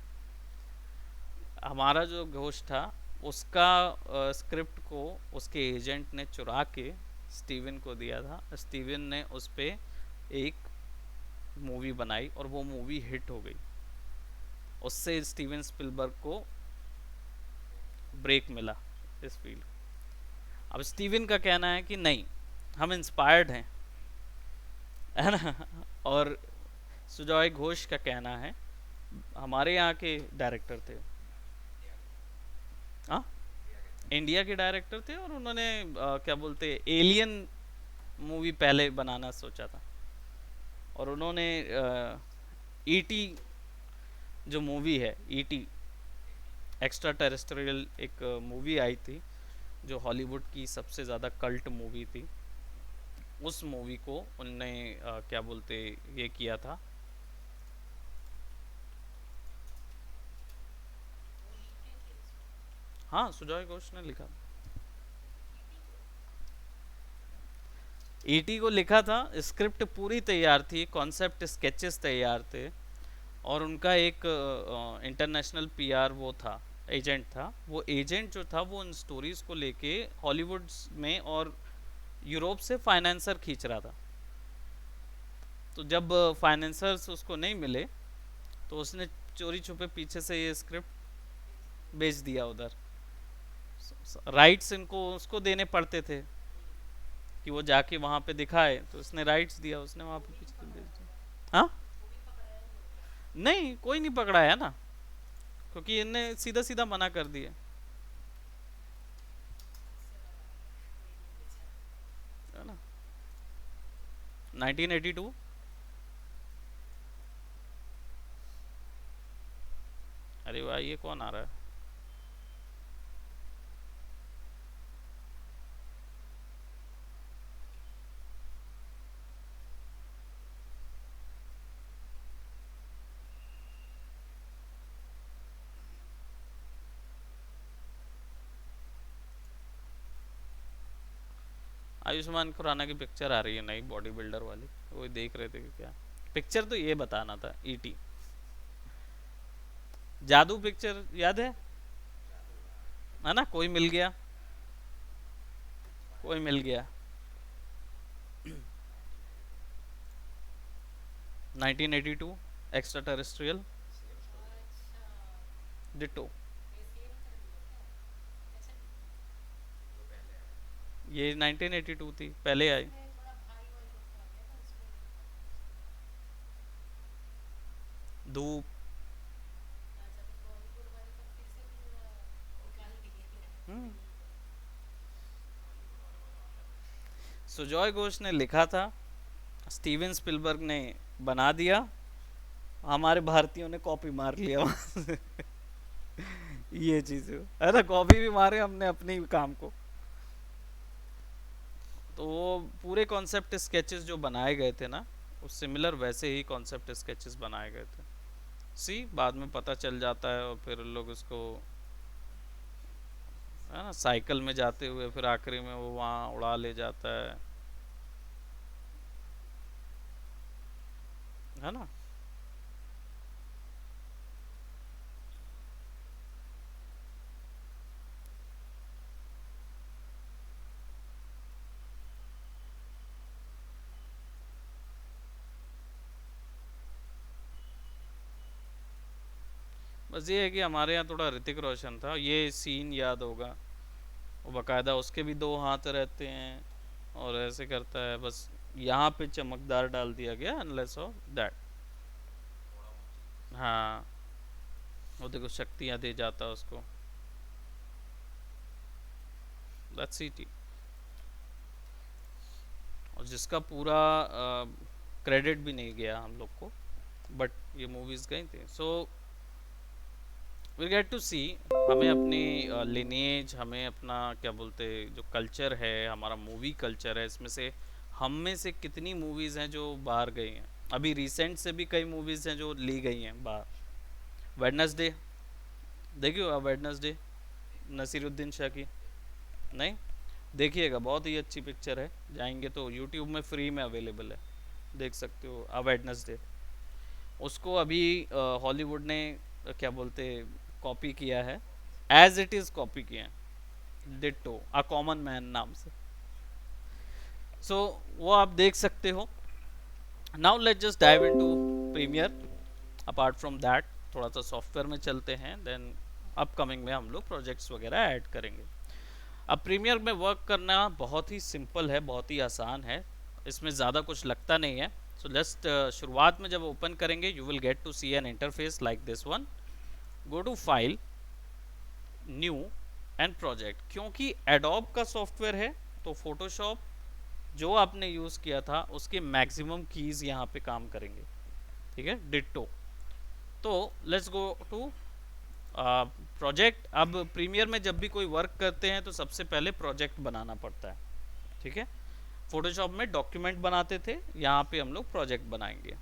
[SPEAKER 1] हमारा जो घोष था, उसका स्क्रिप्ट को उसके एजेंट ने चुरा के स्टीवन को दिया था। स्टीवन ने उस पर एक मूवी बनाई और वो मूवी हिट हो गई। उससे स्टीवन स्पिलबर्ग को ब्रेक मिला इस फील्ड। अब स्टीवन का कहना है कि नहीं, हम इंस्पायर्ड हैं, है ना। और सुजॉय घोष का कहना है हमारे यहाँ के डायरेक्टर थे, हाँ, इंडिया के डायरेक्टर थे, और उन्होंने क्या बोलते, एलियन मूवी पहले बनाना सोचा था। और उन्होंने ईटी जो मूवी है, ईटी एक्स्ट्रा टेरेस्ट्रियल, एक मूवी आई थी जो हॉलीवुड की सबसे ज़्यादा कल्ट मूवी थी, उस मूवी को उनने क्या बोलते ये किया था। हाँ, सुजॉय घोष ने लिखा, ईटी को लिखा था, स्क्रिप्ट पूरी तैयार थी, कॉन्सेप्ट स्केचेस तैयार थे, और उनका एक इंटरनेशनल पीआर वो था, एजेंट था। वो एजेंट जो था वो उन स्टोरीज को लेके हॉलीवुड में और यूरोप से फाइनेंसर खींच रहा था। तो जब फाइनेंसर्स उसको नहीं मिले तो उसने चोरी छुपे पीछे से ये स्क्रिप्ट बेच दिया उधर। राइट्स इनको उसको देने पड़ते थे कि वो जाके वहाँ पे दिखाए, तो उसने राइट्स दिया, उसने वहाँ पे पीछे बेच दिया। हाँ, नहीं, कोई नहीं पकड़ा है ना, क्योंकि इनने सीधा सीधा मना कर दिया, है ना। 1982। अरे भाई, ये कौन आ रहा है? आयुष्मान खुराना की पिक्चर आ रही है नई, बॉडी बिल्डर वाली, वो देख रहे थे कि क्या पिक्चर, तो ये बताना था, ईटी जादू पिक्चर याद है ना, कोई मिल गया, कोई मिल गया। 1982, एक्स्ट्रा टेरेस्ट्रियल, डिटो। ये 1982 थी, पहले आई। धूप। हम्म। सुजॉय घोष ने लिखा था, स्टीवन स्पिलबर्ग ने बना दिया, हमारे भारतीयों ने कॉपी मार लिया वहां से। ये चीज है ना, कॉपी भी मारे हमने अपने ही काम को। तो वो पूरे कॉन्सेप्ट स्केचेस जो बनाए गए थे ना, उस सिमिलर वैसे ही कॉन्सेप्ट स्केचेस बनाए गए थे। सी बाद में पता चल जाता है और फिर लोग उसको, है ना, साइकिल में जाते हुए फिर आखिरी में वो वहाँ उड़ा ले जाता है ना। बस ये है कि हमारे यहाँ थोड़ा ऋतिक रोशन था, ये सीन याद होगा, वो बकायदा उसके भी दो हाथ रहते हैं और ऐसे करता है, बस यहाँ पे चमकदार डाल दिया गया, अनलेस ऑफ दैट। हाँ, वो देखो शक्तियाँ दे जाता है उसको। That's it. और जिसका पूरा क्रेडिट भी नहीं गया हम लोग को, बट ये मूवीज गई थी। सो वी गेट टू सी, हमें अपनी लिनेज, हमें अपना क्या बोलते, जो कल्चर है हमारा, मूवी कल्चर है, इसमें से हम में से कितनी मूवीज़ हैं जो बाहर गई हैं। अभी रिसेंट से भी कई मूवीज़ हैं जो ली गई हैं बाहर। वेडनेसडे देखियो आप, वेडनेसडे नसीरुद्दीन शाह की। नहीं देखिएगा, बहुत ही अच्छी पिक्चर है, जाएंगे तो यूट्यूब में फ्री में अवेलेबल है, देख सकते हो। अ वेडनेसडे, उसको अभी हॉलीवुड ने क्या बोलते कॉपी किया है, एज इट इज़ कॉपी किया है, डिट्टो अ कॉमन मैन नाम से। सो वो आप देख सकते हो। Now let just dive into Premiere. Apart from that थोड़ा सा सॉफ्टवेयर में चलते हैं, देन अपकमिंग में हम लोग प्रोजेक्ट्स वगैरह ऐड करेंगे। अब प्रीमियर में वर्क करना बहुत ही सिंपल है, बहुत ही आसान है, इसमें ज़्यादा कुछ लगता नहीं है। सो जस्ट शुरुआत में जब ओपन करेंगे, you will get to see an interface like this one. Go to file, new and project. क्योंकि एडोब का सॉफ्टवेयर है तो फोटोशॉप जो आपने यूज़ किया था उसके मैक्सिमम कीज़ यहाँ पे काम करेंगे, ठीक है, डिट्टो। तो लेट्स गो टू प्रोजेक्ट। अब प्रीमियर में जब भी कोई वर्क करते हैं तो सबसे पहले प्रोजेक्ट बनाना पड़ता है, ठीक है। फोटोशॉप में डॉक्यूमेंट बनाते थे, यहाँ पे हम लोग प्रोजेक्ट बनाएंगे।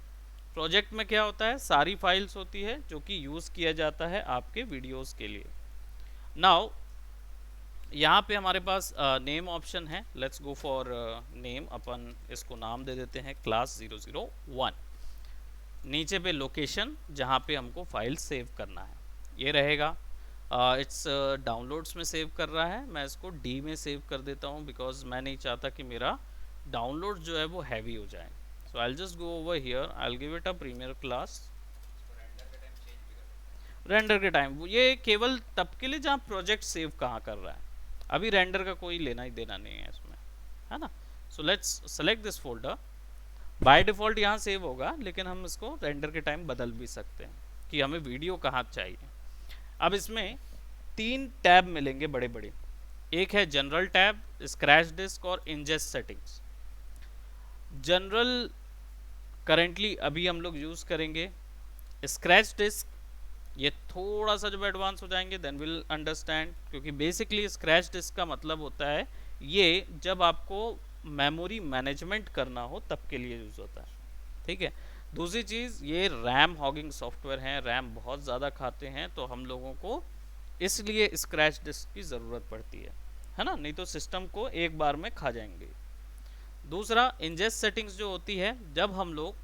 [SPEAKER 1] प्रोजेक्ट में क्या होता है, सारी फाइल्स होती है जो कि यूज़ किया जाता है आपके वीडियोस के लिए। नाउ यहाँ पे हमारे पास नेम ऑप्शन है, लेट्स गो फॉर नेम। अपन इसको नाम दे देते हैं क्लास 001। नीचे पे लोकेशन जहाँ पे हमको फाइल सेव करना है, ये रहेगा। इट्स डाउनलोड्स में सेव कर रहा है, मैं इसको डी में सेव कर देता हूँ, बिकॉज मैं नहीं चाहता कि मेरा डाउनलोड जो है वो हैवी हो जाए। So I just go over here, I give it a premier class. Render के टाइम ये केवल तब के लिए जहाँ प्रोजेक्ट सेव कहाँ कर रहा है, अभी रेंडर का कोई लेना ही देना नहीं है इसमें, है ना। So let's select this folder. By default यहाँ सेव होगा, लेकिन हम इसको रेंडर के टाइम बदल भी सकते हैं कि हमें वीडियो कहाँ चाहिए। अब इसमें 3 टैब मिलेंगे बड़े बड़े। एक है जनरल टैब, स्क्रैच डिस्क और इंजेस्ट सेटिंग्स। जनरल करेंटली अभी हम लोग यूज़ करेंगे। स्क्रैच डिस्क ये थोड़ा सा जब एडवांस हो जाएंगे देन विल अंडरस्टैंड, क्योंकि बेसिकली स्क्रैच डिस्क का मतलब होता है ये जब आपको मेमोरी मैनेजमेंट करना हो तब के लिए यूज़ होता है, ठीक है। दूसरी चीज़, ये रैम हॉगिंग सॉफ्टवेयर हैं, रैम बहुत ज़्यादा खाते हैं, तो हम लोगों को इसलिए स्क्रैच डिस्क की ज़रूरत पड़ती है ना, नहीं तो सिस्टम को एक बार में खा जाएंगे। दूसरा, इंजेस्ट सेटिंग्स जो होती है, जब हम लोग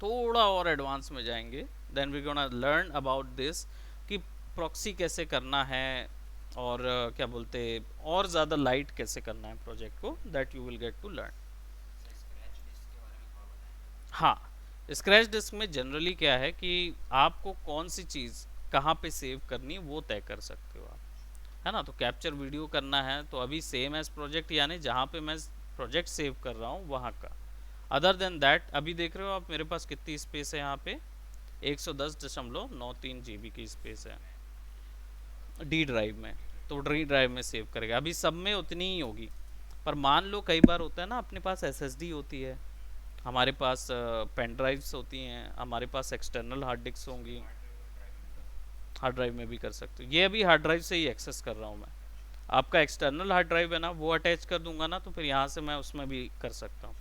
[SPEAKER 1] थोड़ा और एडवांस में जाएंगे then we gonna learn about this कि प्रॉक्सी कैसे करना है और क्या बोलते और ज़्यादा लाइट कैसे करना है प्रोजेक्ट को, that you will get to learn. हाँ, स्क्रैच डिस्क में जनरली क्या है कि आपको कौन सी चीज़ कहाँ पे सेव करनी है वो तय कर सकते हो आप। है ना। तो कैप्चर वीडियो करना है तो अभी सेम एज प्रोजेक्ट, यानी जहाँ पे मैं प्रोजेक्ट सेव कर रहा हूँ वहाँ का। अदर देन दैट अभी देख रहे हो आप मेरे पास कितनी स्पेस है, यहाँ पे 110.93 GB की स्पेस है डी ड्राइव में। तो डी ड्राइव में सेव करेगा, अभी सब में उतनी ही होगी। पर मान लो कई बार होता है ना, अपने पास एसएसडी होती है, हमारे पास पेन ड्राइव्स होती हैं, हमारे पास एक्सटर्नल हार्ड डिस्क होंगी, हार्ड ड्राइव में भी कर सकते हो। ये अभी हार्ड ड्राइव से ही एक्सेस कर रहा हूँ मैं। आपका एक्सटर्नल हार्ड ड्राइव है ना, वो अटैच कर दूंगा ना, तो फिर यहाँ से मैं उसमें भी कर सकता हूँ।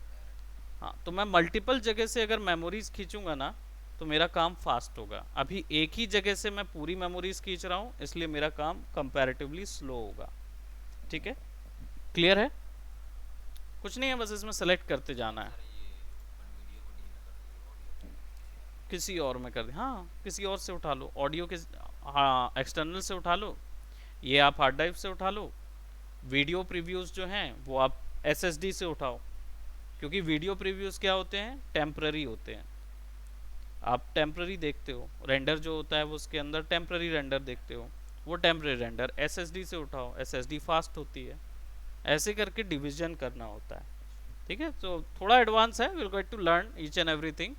[SPEAKER 1] हाँ, तो मैं मल्टीपल जगह से अगर मेमोरीज खींचूंगा ना तो मेरा काम फास्ट होगा। अभी एक ही जगह से मैं पूरी मेमोरीज खींच रहा हूँ, इसलिए मेरा काम कंपैरेटिवली स्लो होगा। ठीक है, क्लियर है? कुछ नहीं है, बस इसमें सेलेक्ट करते जाना है। किसी और में कर दे, हाँ किसी और से उठा लो ऑडियो के, हाँ एक्सटर्नल से उठा लो, ये आप हार्ड ड्राइव से उठा लो। वीडियो प्रीव्यूज जो हैं वो आप एसएसडी से उठाओ, क्योंकि वीडियो प्रीव्यूज क्या होते हैं, टेम्पररी होते हैं। आप टेम्पररी देखते हो, रेंडर जो होता है वो उसके अंदर टेम्पररी रेंडर देखते हो, वो टेम्पररी रेंडर एसएसडी से उठाओ, एसएसडी फास्ट होती है। ऐसे करके डिवीजन करना होता है। ठीक है, तो थोड़ा एडवांस है, will get to learn each and everything.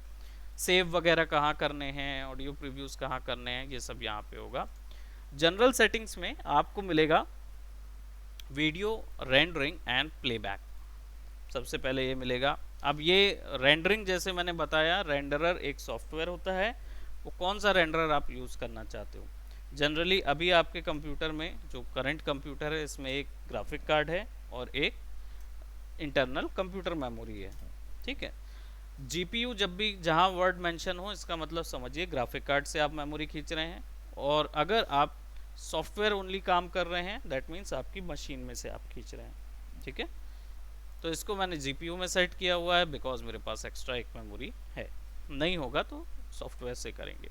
[SPEAKER 1] Save वगैरह कहाँ करने हैं, ऑडियो प्रीव्यूज कहाँ करने हैं, ये सब यहाँ पे होगा। जनरल सेटिंग्स में आपको मिलेगा वीडियो रेंडरिंग एंड प्लेबैक, सबसे पहले ये मिलेगा। अब ये रेंडरिंग, जैसे मैंने बताया, रेंडरर एक सॉफ्टवेयर होता है, वो कौन सा रेंडरर आप यूज़ करना चाहते हो। जनरली अभी आपके कंप्यूटर में, जो करंट कंप्यूटर है, इसमें एक ग्राफिक कार्ड है और एक इंटरनल कंप्यूटर मेमोरी है। ठीक है, जीपीयू जब भी जहाँ वर्ड मेंशन हो, इसका मतलब समझिए ग्राफिक कार्ड से आप मेमोरी खींच रहे हैं। और अगर आप सॉफ्टवेयर ओनली काम कर रहे हैं, दैट मीन्स आपकी मशीन में से आप खींच रहे हैं। ठीक है, तो इसको मैंने जीपीयू में सेट किया हुआ है, बिकॉज मेरे पास एक्स्ट्रा एक मेमोरी है। नहीं होगा तो सॉफ्टवेयर से करेंगे।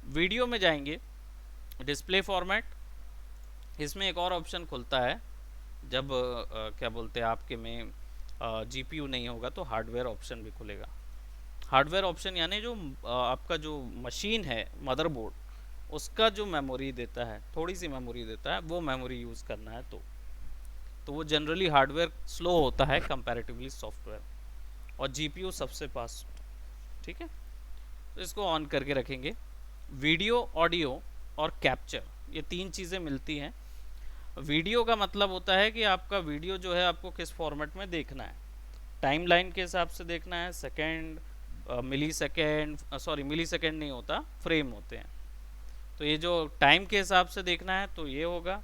[SPEAKER 1] वीडियो में जाएंगे, डिस्प्ले फॉर्मेट, इसमें एक और ऑप्शन खुलता है जब क्या बोलते हैं आपके में जीपीयू नहीं होगा, तो हार्डवेयर ऑप्शन भी खुलेगा। हार्डवेयर ऑप्शन यानी जो आपका जो मशीन है, मदरबोर्ड, उसका जो मेमोरी देता है, थोड़ी सी मेमोरी देता है, वो मेमोरी यूज़ करना है। तो वो जनरली हार्डवेयर स्लो होता है कंपैरेटिवली सॉफ्टवेयर, और जीपीयू सबसे फास्ट। ठीक है, तो इसको ऑन करके रखेंगे। वीडियो, ऑडियो और कैप्चर, ये तीन चीज़ें मिलती हैं। वीडियो का मतलब होता है कि आपका वीडियो जो है आपको किस फॉर्मेट में देखना है, टाइमलाइन के हिसाब से देखना है, सेकेंड, मिली सेकेंड, सॉरी मिली सेकेंड नहीं होता, फ्रेम होते हैं। तो ये जो टाइम के हिसाब से देखना है तो ये होगा।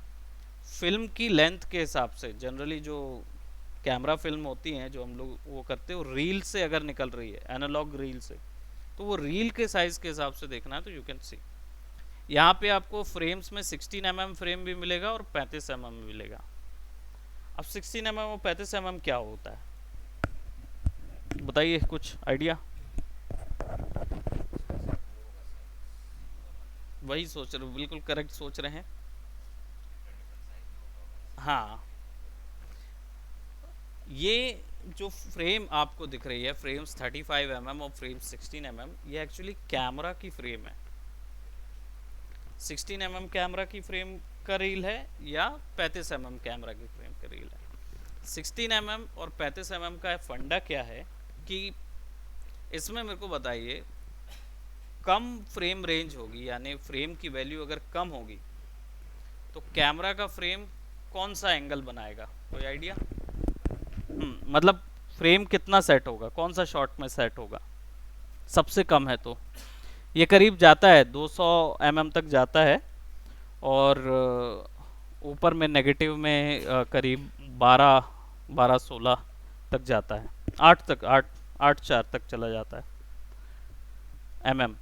[SPEAKER 1] फिल्म की लेंथ के हिसाब से, जनरली जो कैमरा फिल्म होती हैं जो हम लोग वो करते हो, रील से अगर निकल रही है, एनालॉग रील से, तो वो रील के साइज़ के हिसाब से देखना है। तो यू कैन सी यहाँ पे आपको फ्रेम्स में 16 mm फ्रेम भी मिलेगा और 35 mm मिलेगा। अब 16 mm और 35 mm क्या होता है, बताइए कुछ आइडिया। वही सोच रहे, बिल्कुल करेक्ट सोच रहे हैं। हाँ, ये जो फ्रेम आपको दिख रही है, फ्रेम्स 35 mm और फ्रेम 16 mm, ये एक्चुअली कैमरा की फ्रेम है। 16 mm कैमरा की फ्रेम का रील है या 35 mm कैमरा की फ्रेम का रील है। 16 mm और 35 mm का फंडा क्या है कि इसमें मेरे को बताइए, कम फ्रेम रेंज होगी, यानी फ्रेम की वैल्यू अगर कम होगी तो कैमरा का फ्रेम कौन सा एंगल बनाएगा, कोई आइडिया? मतलब फ्रेम कितना सेट होगा, कौन सा शॉट में सेट होगा, सबसे कम है तो ये करीब जाता है 200 mm तक जाता है, और ऊपर में नेगेटिव में करीब 12-16 तक जाता है, 8-4 तक चला जाता है mm।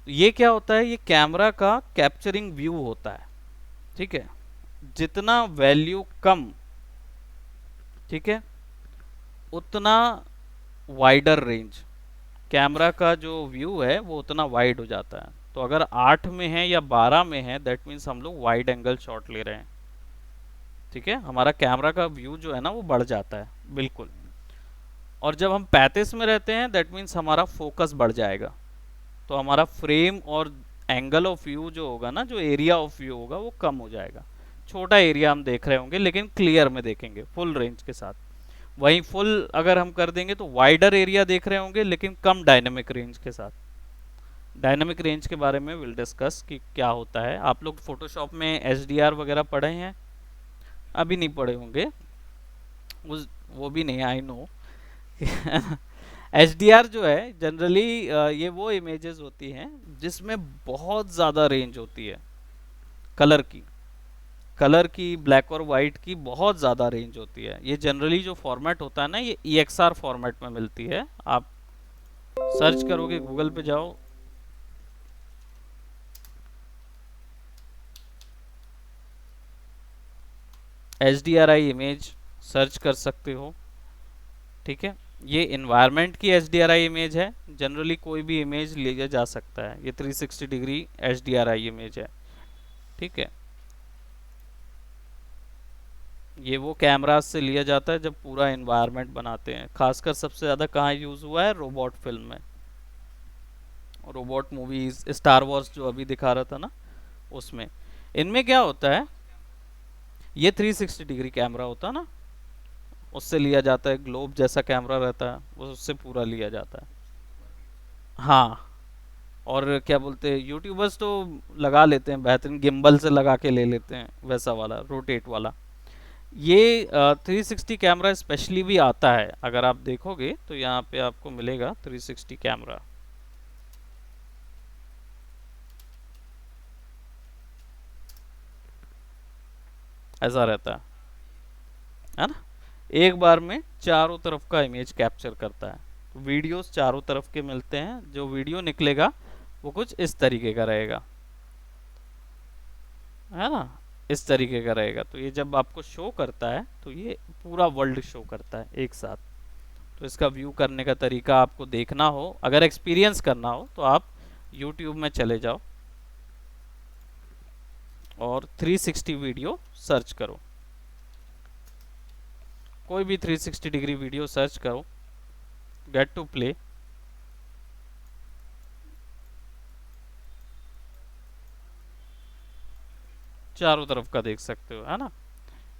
[SPEAKER 1] ये क्या होता है, ये कैमरा का कैप्चरिंग व्यू होता है। ठीक है, जितना वैल्यू कम, ठीक है, उतना वाइडर रेंज, कैमरा का जो व्यू है वो उतना वाइड हो जाता है। तो अगर 8 में है या 12 में है, दैट मीन्स हम लोग वाइड एंगल शॉट ले रहे हैं। ठीक है, हमारा कैमरा का व्यू जो है ना वो बढ़ जाता है, बिल्कुल। और जब हम 35 में रहते हैं, दैट मीन्स हमारा फोकस बढ़ जाएगा, तो हमारा फ्रेम और एंगल ऑफ व्यू जो होगा ना, जो एरिया ऑफ व्यू होगा वो कम हो जाएगा। छोटा एरिया हम देख रहे होंगे लेकिन क्लियर में देखेंगे फुल रेंज के साथ। वहीं फुल अगर हम कर देंगे तो वाइडर एरिया देख रहे होंगे लेकिन कम डायनेमिक रेंज के साथ। डायनेमिक रेंज के बारे में विल डिस्कस कि क्या होता है। आप लोग फोटोशॉप में एचडीआर वगैरह पढ़े हैं? अभी नहीं पढ़े होंगे, उस वो भी नहीं, आई नो। एचडीआर जो है जनरली ये वो इमेजेस होती हैं जिसमें बहुत ज़्यादा रेंज होती है कलर की। कलर की, ब्लैक और वाइट की बहुत ज़्यादा रेंज होती है। ये जनरली जो फॉर्मेट होता है ना, ये EXR फॉर्मेट में मिलती है। आप सर्च करोगे, गूगल पे जाओ, HDRI इमेज सर्च कर सकते हो, ठीक है। ये इन्वायरमेंट की HDRI इमेज है। जनरली कोई भी इमेज लिया जा सकता है। ये 360 डिग्री HDRI इमेज है, ठीक है। ये वो कैमरास से लिया जाता है जब पूरा इन्वायरमेंट बनाते हैं। खासकर सबसे ज़्यादा कहाँ यूज़ हुआ है? रोबोट फिल्म में, रोबोट मूवीज, स्टार वॉर्स जो अभी दिखा रहा था ना, उसमें। इनमें क्या होता है, ये 360 डिग्री कैमरा होता है ना, उससे लिया जाता है। ग्लोब जैसा कैमरा रहता है, वो उससे पूरा लिया जाता है। हाँ, और क्या बोलते हैं, यूट्यूबर्स तो लगा लेते हैं बेहतरीन, गिम्बल से लगा के ले लेते हैं वैसा वाला, रोटेट वाला। ये 360 कैमरा स्पेशली भी आता है। अगर आप देखोगे तो यहाँ पे आपको मिलेगा 360 कैमरा। ऐसा रहता है ना। एक बार में चारों तरफ का इमेज कैप्चर करता है। वीडियोस चारों तरफ के मिलते हैं। जो वीडियो निकलेगा वो कुछ इस तरीके का रहेगा, है ना, इस तरीके का रहेगा। तो ये जब आपको शो करता है तो ये पूरा वर्ल्ड शो करता है एक साथ। तो इसका व्यू करने का तरीका आपको देखना हो, अगर एक्सपीरियंस करना हो, तो आप YouTube में चले जाओ और 360 वीडियो सर्च करो। कोई भी 360 डिग्री वीडियो सर्च करो, गेट टू प्ले। चारों तरफ का देख सकते हो, है ना।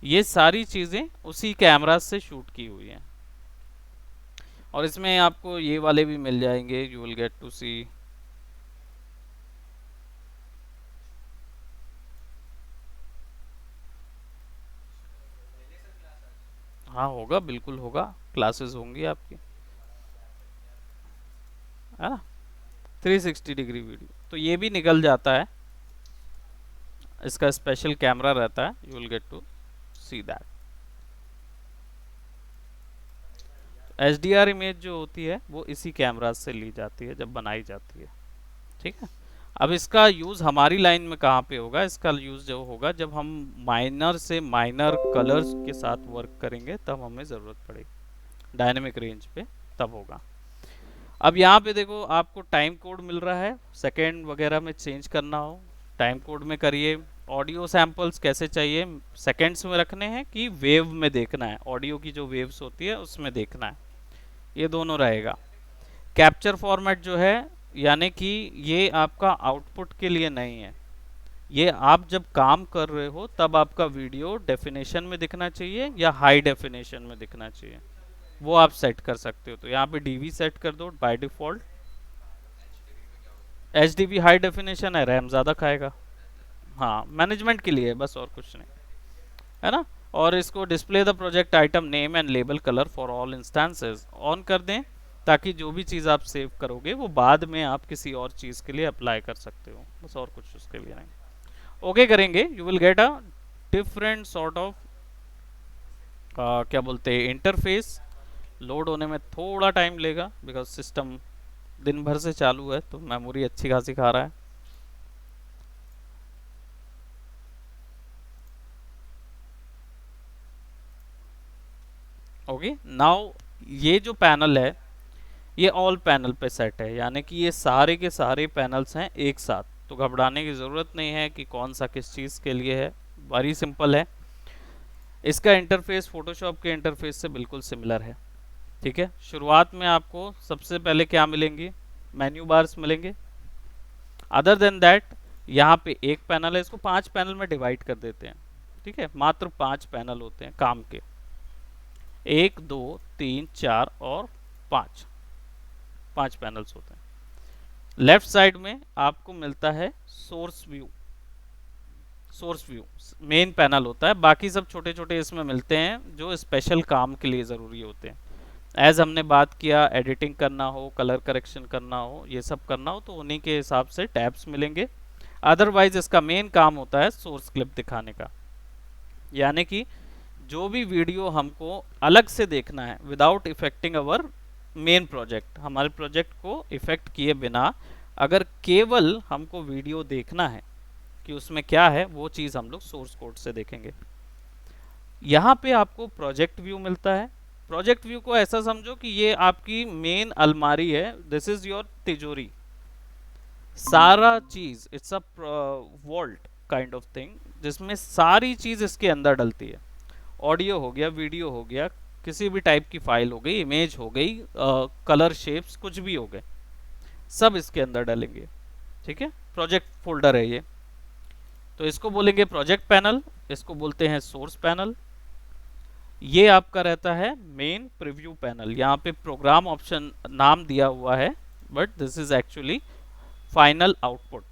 [SPEAKER 1] ये सारी चीजें उसी कैमरा से शूट की हुई हैं। और इसमें आपको ये वाले भी मिल जाएंगे, यू विल गेट टू सी। हाँ होगा, बिल्कुल होगा, क्लासेस होंगी आपकी, है ना। 360 डिग्री वीडियो तो ये भी निकल जाता है। इसका स्पेशल कैमरा रहता है, you will get to see that. HDR image जो होती है वो इसी कैमरा से ली जाती है जब बनाई जाती है, ठीक है। अब इसका यूज़ हमारी लाइन में कहाँ पे होगा? इसका यूज़ जो होगा जब हम माइनर से माइनर कलर्स के साथ वर्क करेंगे, तब हमें ज़रूरत पड़ेगी डायनेमिक रेंज पे, तब होगा। अब यहाँ पे देखो, आपको टाइम कोड मिल रहा है। सेकेंड वगैरह में चेंज करना हो, टाइम कोड में करिए। ऑडियो सैंपल्स कैसे चाहिए, सेकेंड्स में रखने हैं कि वेव में देखना है? ऑडियो की जो वेव्स होती है उसमें देखना है, ये दोनों रहेगा। कैप्चर फॉर्मेट जो है, यानी कि ये आपका आउटपुट के लिए नहीं है, ये आप जब काम कर रहे हो तब आपका वीडियो डेफिनेशन में दिखना चाहिए या हाई डेफिनेशन में दिखना चाहिए, वो आप सेट कर सकते हो। तो यहाँ पे DV सेट कर दो by default. HDV high definition है, रैम ज़्यादा खाएगा। हाँ, मैनेजमेंट के लिए बस, और कुछ नहीं, है ना। और इसको display the project item name and label colour for all instances on कर दें, ताकि जो भी चीज़ आप सेव करोगे वो बाद में आप किसी और चीज़ के लिए अप्लाई कर सकते हो, बस, और कुछ उसके लिए नहीं। ओके करेंगे, you will get a different sort of क्या बोलते हैं, इंटरफेस। लोड होने में थोड़ा टाइम लेगा बिकॉज सिस्टम दिन भर से चालू है, तो मेमोरी अच्छी खासी खा रहा है। ओके, नाउ ये जो पैनल है ये ऑल पैनल पे सेट है, यानी कि ये सारे के सारे पैनल्स हैं एक साथ। तो घबराने की ज़रूरत नहीं है कि कौन सा किस चीज़ के लिए है, वेरी सिंपल है। इसका इंटरफेस फोटोशॉप के इंटरफेस से बिल्कुल सिमिलर है, ठीक है। शुरुआत में आपको सबसे पहले क्या मिलेंगी? मेन्यू बार्स मिलेंगे। अदर देन दैट यहाँ पे एक पैनल है, इसको 5 पैनल में डिवाइड कर देते हैं, ठीक है। मात्र 5 पैनल होते हैं काम के, 1 2 3 4 और 5 पैनल्स होते हैं। लेफ्ट साइड में आपको मिलता है सोर्स व्यू मेन पैनल होता है, बाकी सब छोटे छोटे इसमें मिलते हैं जो स्पेशल काम के लिए ज़रूरी होते हैं। एज हमने बात किया, एडिटिंग करना हो, कलर करेक्शन करना हो, ये सब करना हो तो उन्हीं के हिसाब से टैब्स मिलेंगे। अदरवाइज इसका मेन काम होता है सोर्स क्लिप दिखाने का, यानी कि जो भी वीडियो हमको अलग से देखना है without affecting our main project, हमारे प्रोजेक्ट को इफेक्ट किए बिना अगर केवल हमको वीडियो देखना है कि उसमें क्या है, वो चीज़ हम लोग सोर्स कोड से देखेंगे। यहाँ पे आपको प्रोजेक्ट व्यू मिलता है। प्रोजेक्ट व्यू को ऐसा समझो कि ये आपकी मेन अलमारी है, दिस इज योर तिजोरी, सारा चीज, it's a vault kind of thing, जिसमें सारी चीज इसके अंदर डलती है। ऑडियो हो गया, वीडियो हो गया, किसी भी टाइप की फाइल हो गई, इमेज हो गई, कलर शेप्स कुछ भी हो गए, सब इसके अंदर डालेंगे, ठीक है। प्रोजेक्ट फोल्डर है ये, तो इसको बोलेंगे प्रोजेक्ट पैनल, इसको बोलते हैं सोर्स पैनल। ये आपका रहता है मेन प्रीव्यू पैनल। यहाँ पे प्रोग्राम ऑप्शन नाम दिया हुआ है, but this is actually final output,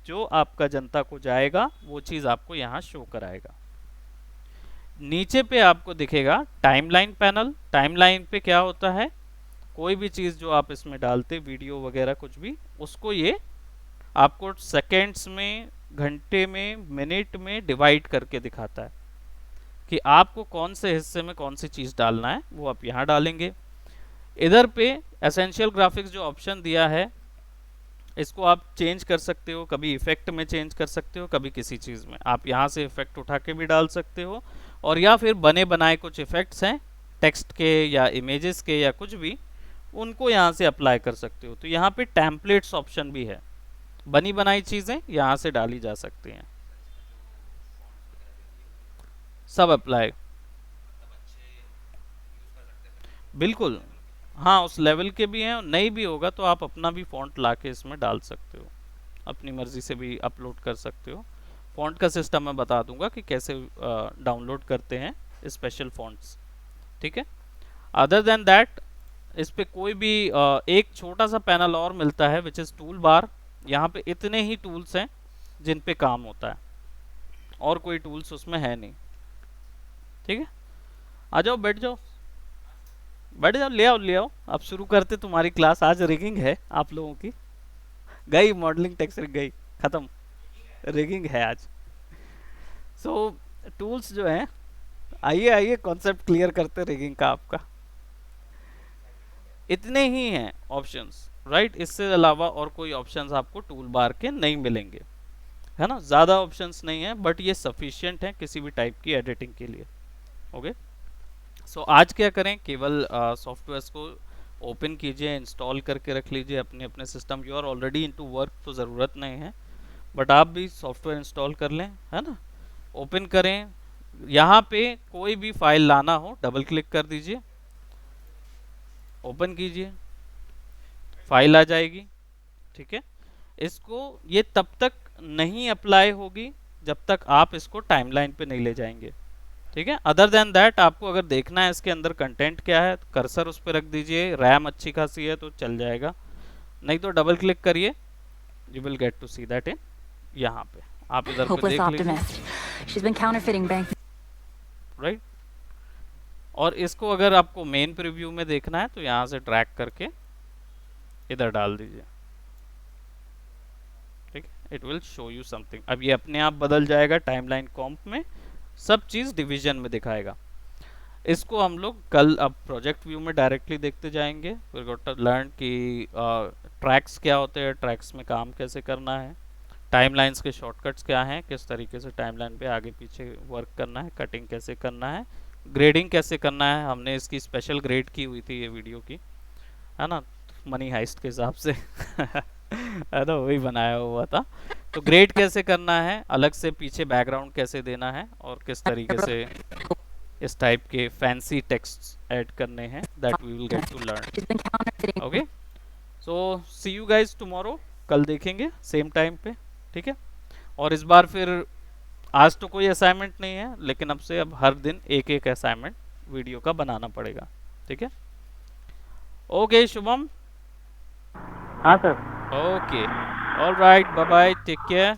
[SPEAKER 1] जो आपका जनता को जाएगा वो चीज आपको यहाँ शो कराएगा। नीचे पे आपको दिखेगा टाइमलाइन पैनल। टाइमलाइन पे क्या होता है, कोई भी चीज जो आप इसमें डालते, वीडियो वगैरह कुछ भी, उसको ये आपको सेकेंड्स में, घंटे में, मिनट में डिवाइड करके दिखाता है कि आपको कौन से हिस्से में कौन सी चीज डालना है, वो आप यहाँ डालेंगे। इधर पे एसेंशियल ग्राफिक्स जो ऑप्शन दिया है, इसको आप चेंज कर सकते हो, कभी इफेक्ट में चेंज कर सकते हो, कभी किसी चीज में। आप यहाँ से इफेक्ट उठा के भी डाल सकते हो, और या फिर बने बनाए कुछ इफेक्ट्स हैं टेक्स्ट के या इमेजेस के या कुछ भी, उनको यहाँ से अप्लाई कर सकते हो। तो यहाँ पे टेम्पलेट्स ऑप्शन भी है, बनी बनाई चीजें यहाँ से डाली जा सकती हैं, सब अप्लाई, बिल्कुल। हाँ, उस लेवल के भी हैं, नहीं भी होगा तो आप अपना भी फॉन्ट ला के इसमें डाल सकते हो, अपनी मर्जी से भी अपलोड कर सकते हो। फॉन्ट का सिस्टम मैं बता दूंगा कि कैसे डाउनलोड करते हैं स्पेशल फॉन्ट्स, ठीक है। अदर देन दैट इस पे कोई भी एक छोटा सा पैनल और मिलता है विच इज़ टूल बार। यहाँ पे इतने ही टूल्स हैं जिन पे काम होता है, और कोई टूल्स उसमें है नहीं, ठीक है। आ जाओ, बैठ जाओ, बैठ जाओ, ले आओ, अब शुरू करते तुम्हारी क्लास। आज रिगिंग है आप लोगों की, गई मॉडलिंग टेक्स्ट गई, खत्म, रिगिंग है आज। सो टूल्स जो हैं, आइए आइए कॉन्सेप्ट क्लियर करते रिगिंग का आपका। इतने ही हैं ऑप्शंस, राइट। इससे अलावा और कोई ऑप्शंस आपको टूल बार के नहीं मिलेंगे, है ना। ज़्यादा ऑप्शंस नहीं है, बट ये सफिशिएंट है किसी भी टाइप की एडिटिंग के लिए, ओके। सो आज क्या करें, केवल सॉफ्टवेयर्स को ओपन कीजिए, इंस्टॉल करके रख लीजिए अपने अपने system. You are already into work, तो ज़रूरत नहीं है, बट आप भी सॉफ्टवेयर इंस्टॉल कर लें, है ना। ओपन करें, यहाँ पे कोई भी फाइल लाना हो डबल क्लिक कर दीजिए, ओपन कीजिए, फाइल आ जाएगी, ठीक है। इसको ये तब तक नहीं अप्लाई होगी जब तक आप इसको टाइमलाइन पे नहीं ले जाएंगे, ठीक है। अदर देन दैट आपको अगर देखना है इसके अंदर कंटेंट क्या है, कर्सर उस पर रख दीजिए, रैम अच्छी खासी है तो चल जाएगा, नहीं तो डबल क्लिक करिए, you will get to see that in यहाँ पे। आप इधर पे देख लीजिए, राइट। और इसको अगर आपको मेन प्रीव्यू में देखना है तो यहाँ से ड्रैग करके इधर डाल दीजिए, ठीक है। It will show you something. अब ये अपने आप बदल जाएगा टाइमलाइन कॉम्प में, सब चीज़ डिवीजन में दिखाएगा। इसको हम लोग कल अब प्रोजेक्ट व्यू में डायरेक्टली देखते जाएंगे। वी गॉट टू लर्न कि ट्रैक्स क्या होते हैं, ट्रैक्स में काम कैसे करना है, टाइमलाइंस के शॉर्टकट्स क्या हैं, किस तरीके से टाइमलाइन पे आगे पीछे वर्क करना है, कटिंग कैसे करना है, ग्रेडिंग कैसे करना है। हमने इसकी स्पेशल ग्रेड की हुई थी ये वीडियो की, है ना, मनी हाइस्ट के हिसाब से है ना, वही बनाया हुआ था। तो ग्रेड कैसे करना है, अलग से पीछे बैकग्राउंड कैसे देना है, और किस तरीके से इस टाइप के फैंसी टेक्स्ट ऐड करने हैं, that we will get to learn, okay. So see you guys tomorrow. कल देखेंगे सेम टाइम पे, ठीक है। और इस बार फिर आज तो कोई असाइनमेंट नहीं है, लेकिन अब हर दिन एक एक असाइनमेंट वीडियो का बनाना पड़ेगा, ठीक है। ओके शुभम,
[SPEAKER 2] हाँ sir.
[SPEAKER 1] Okay, all right, bye bye, take care.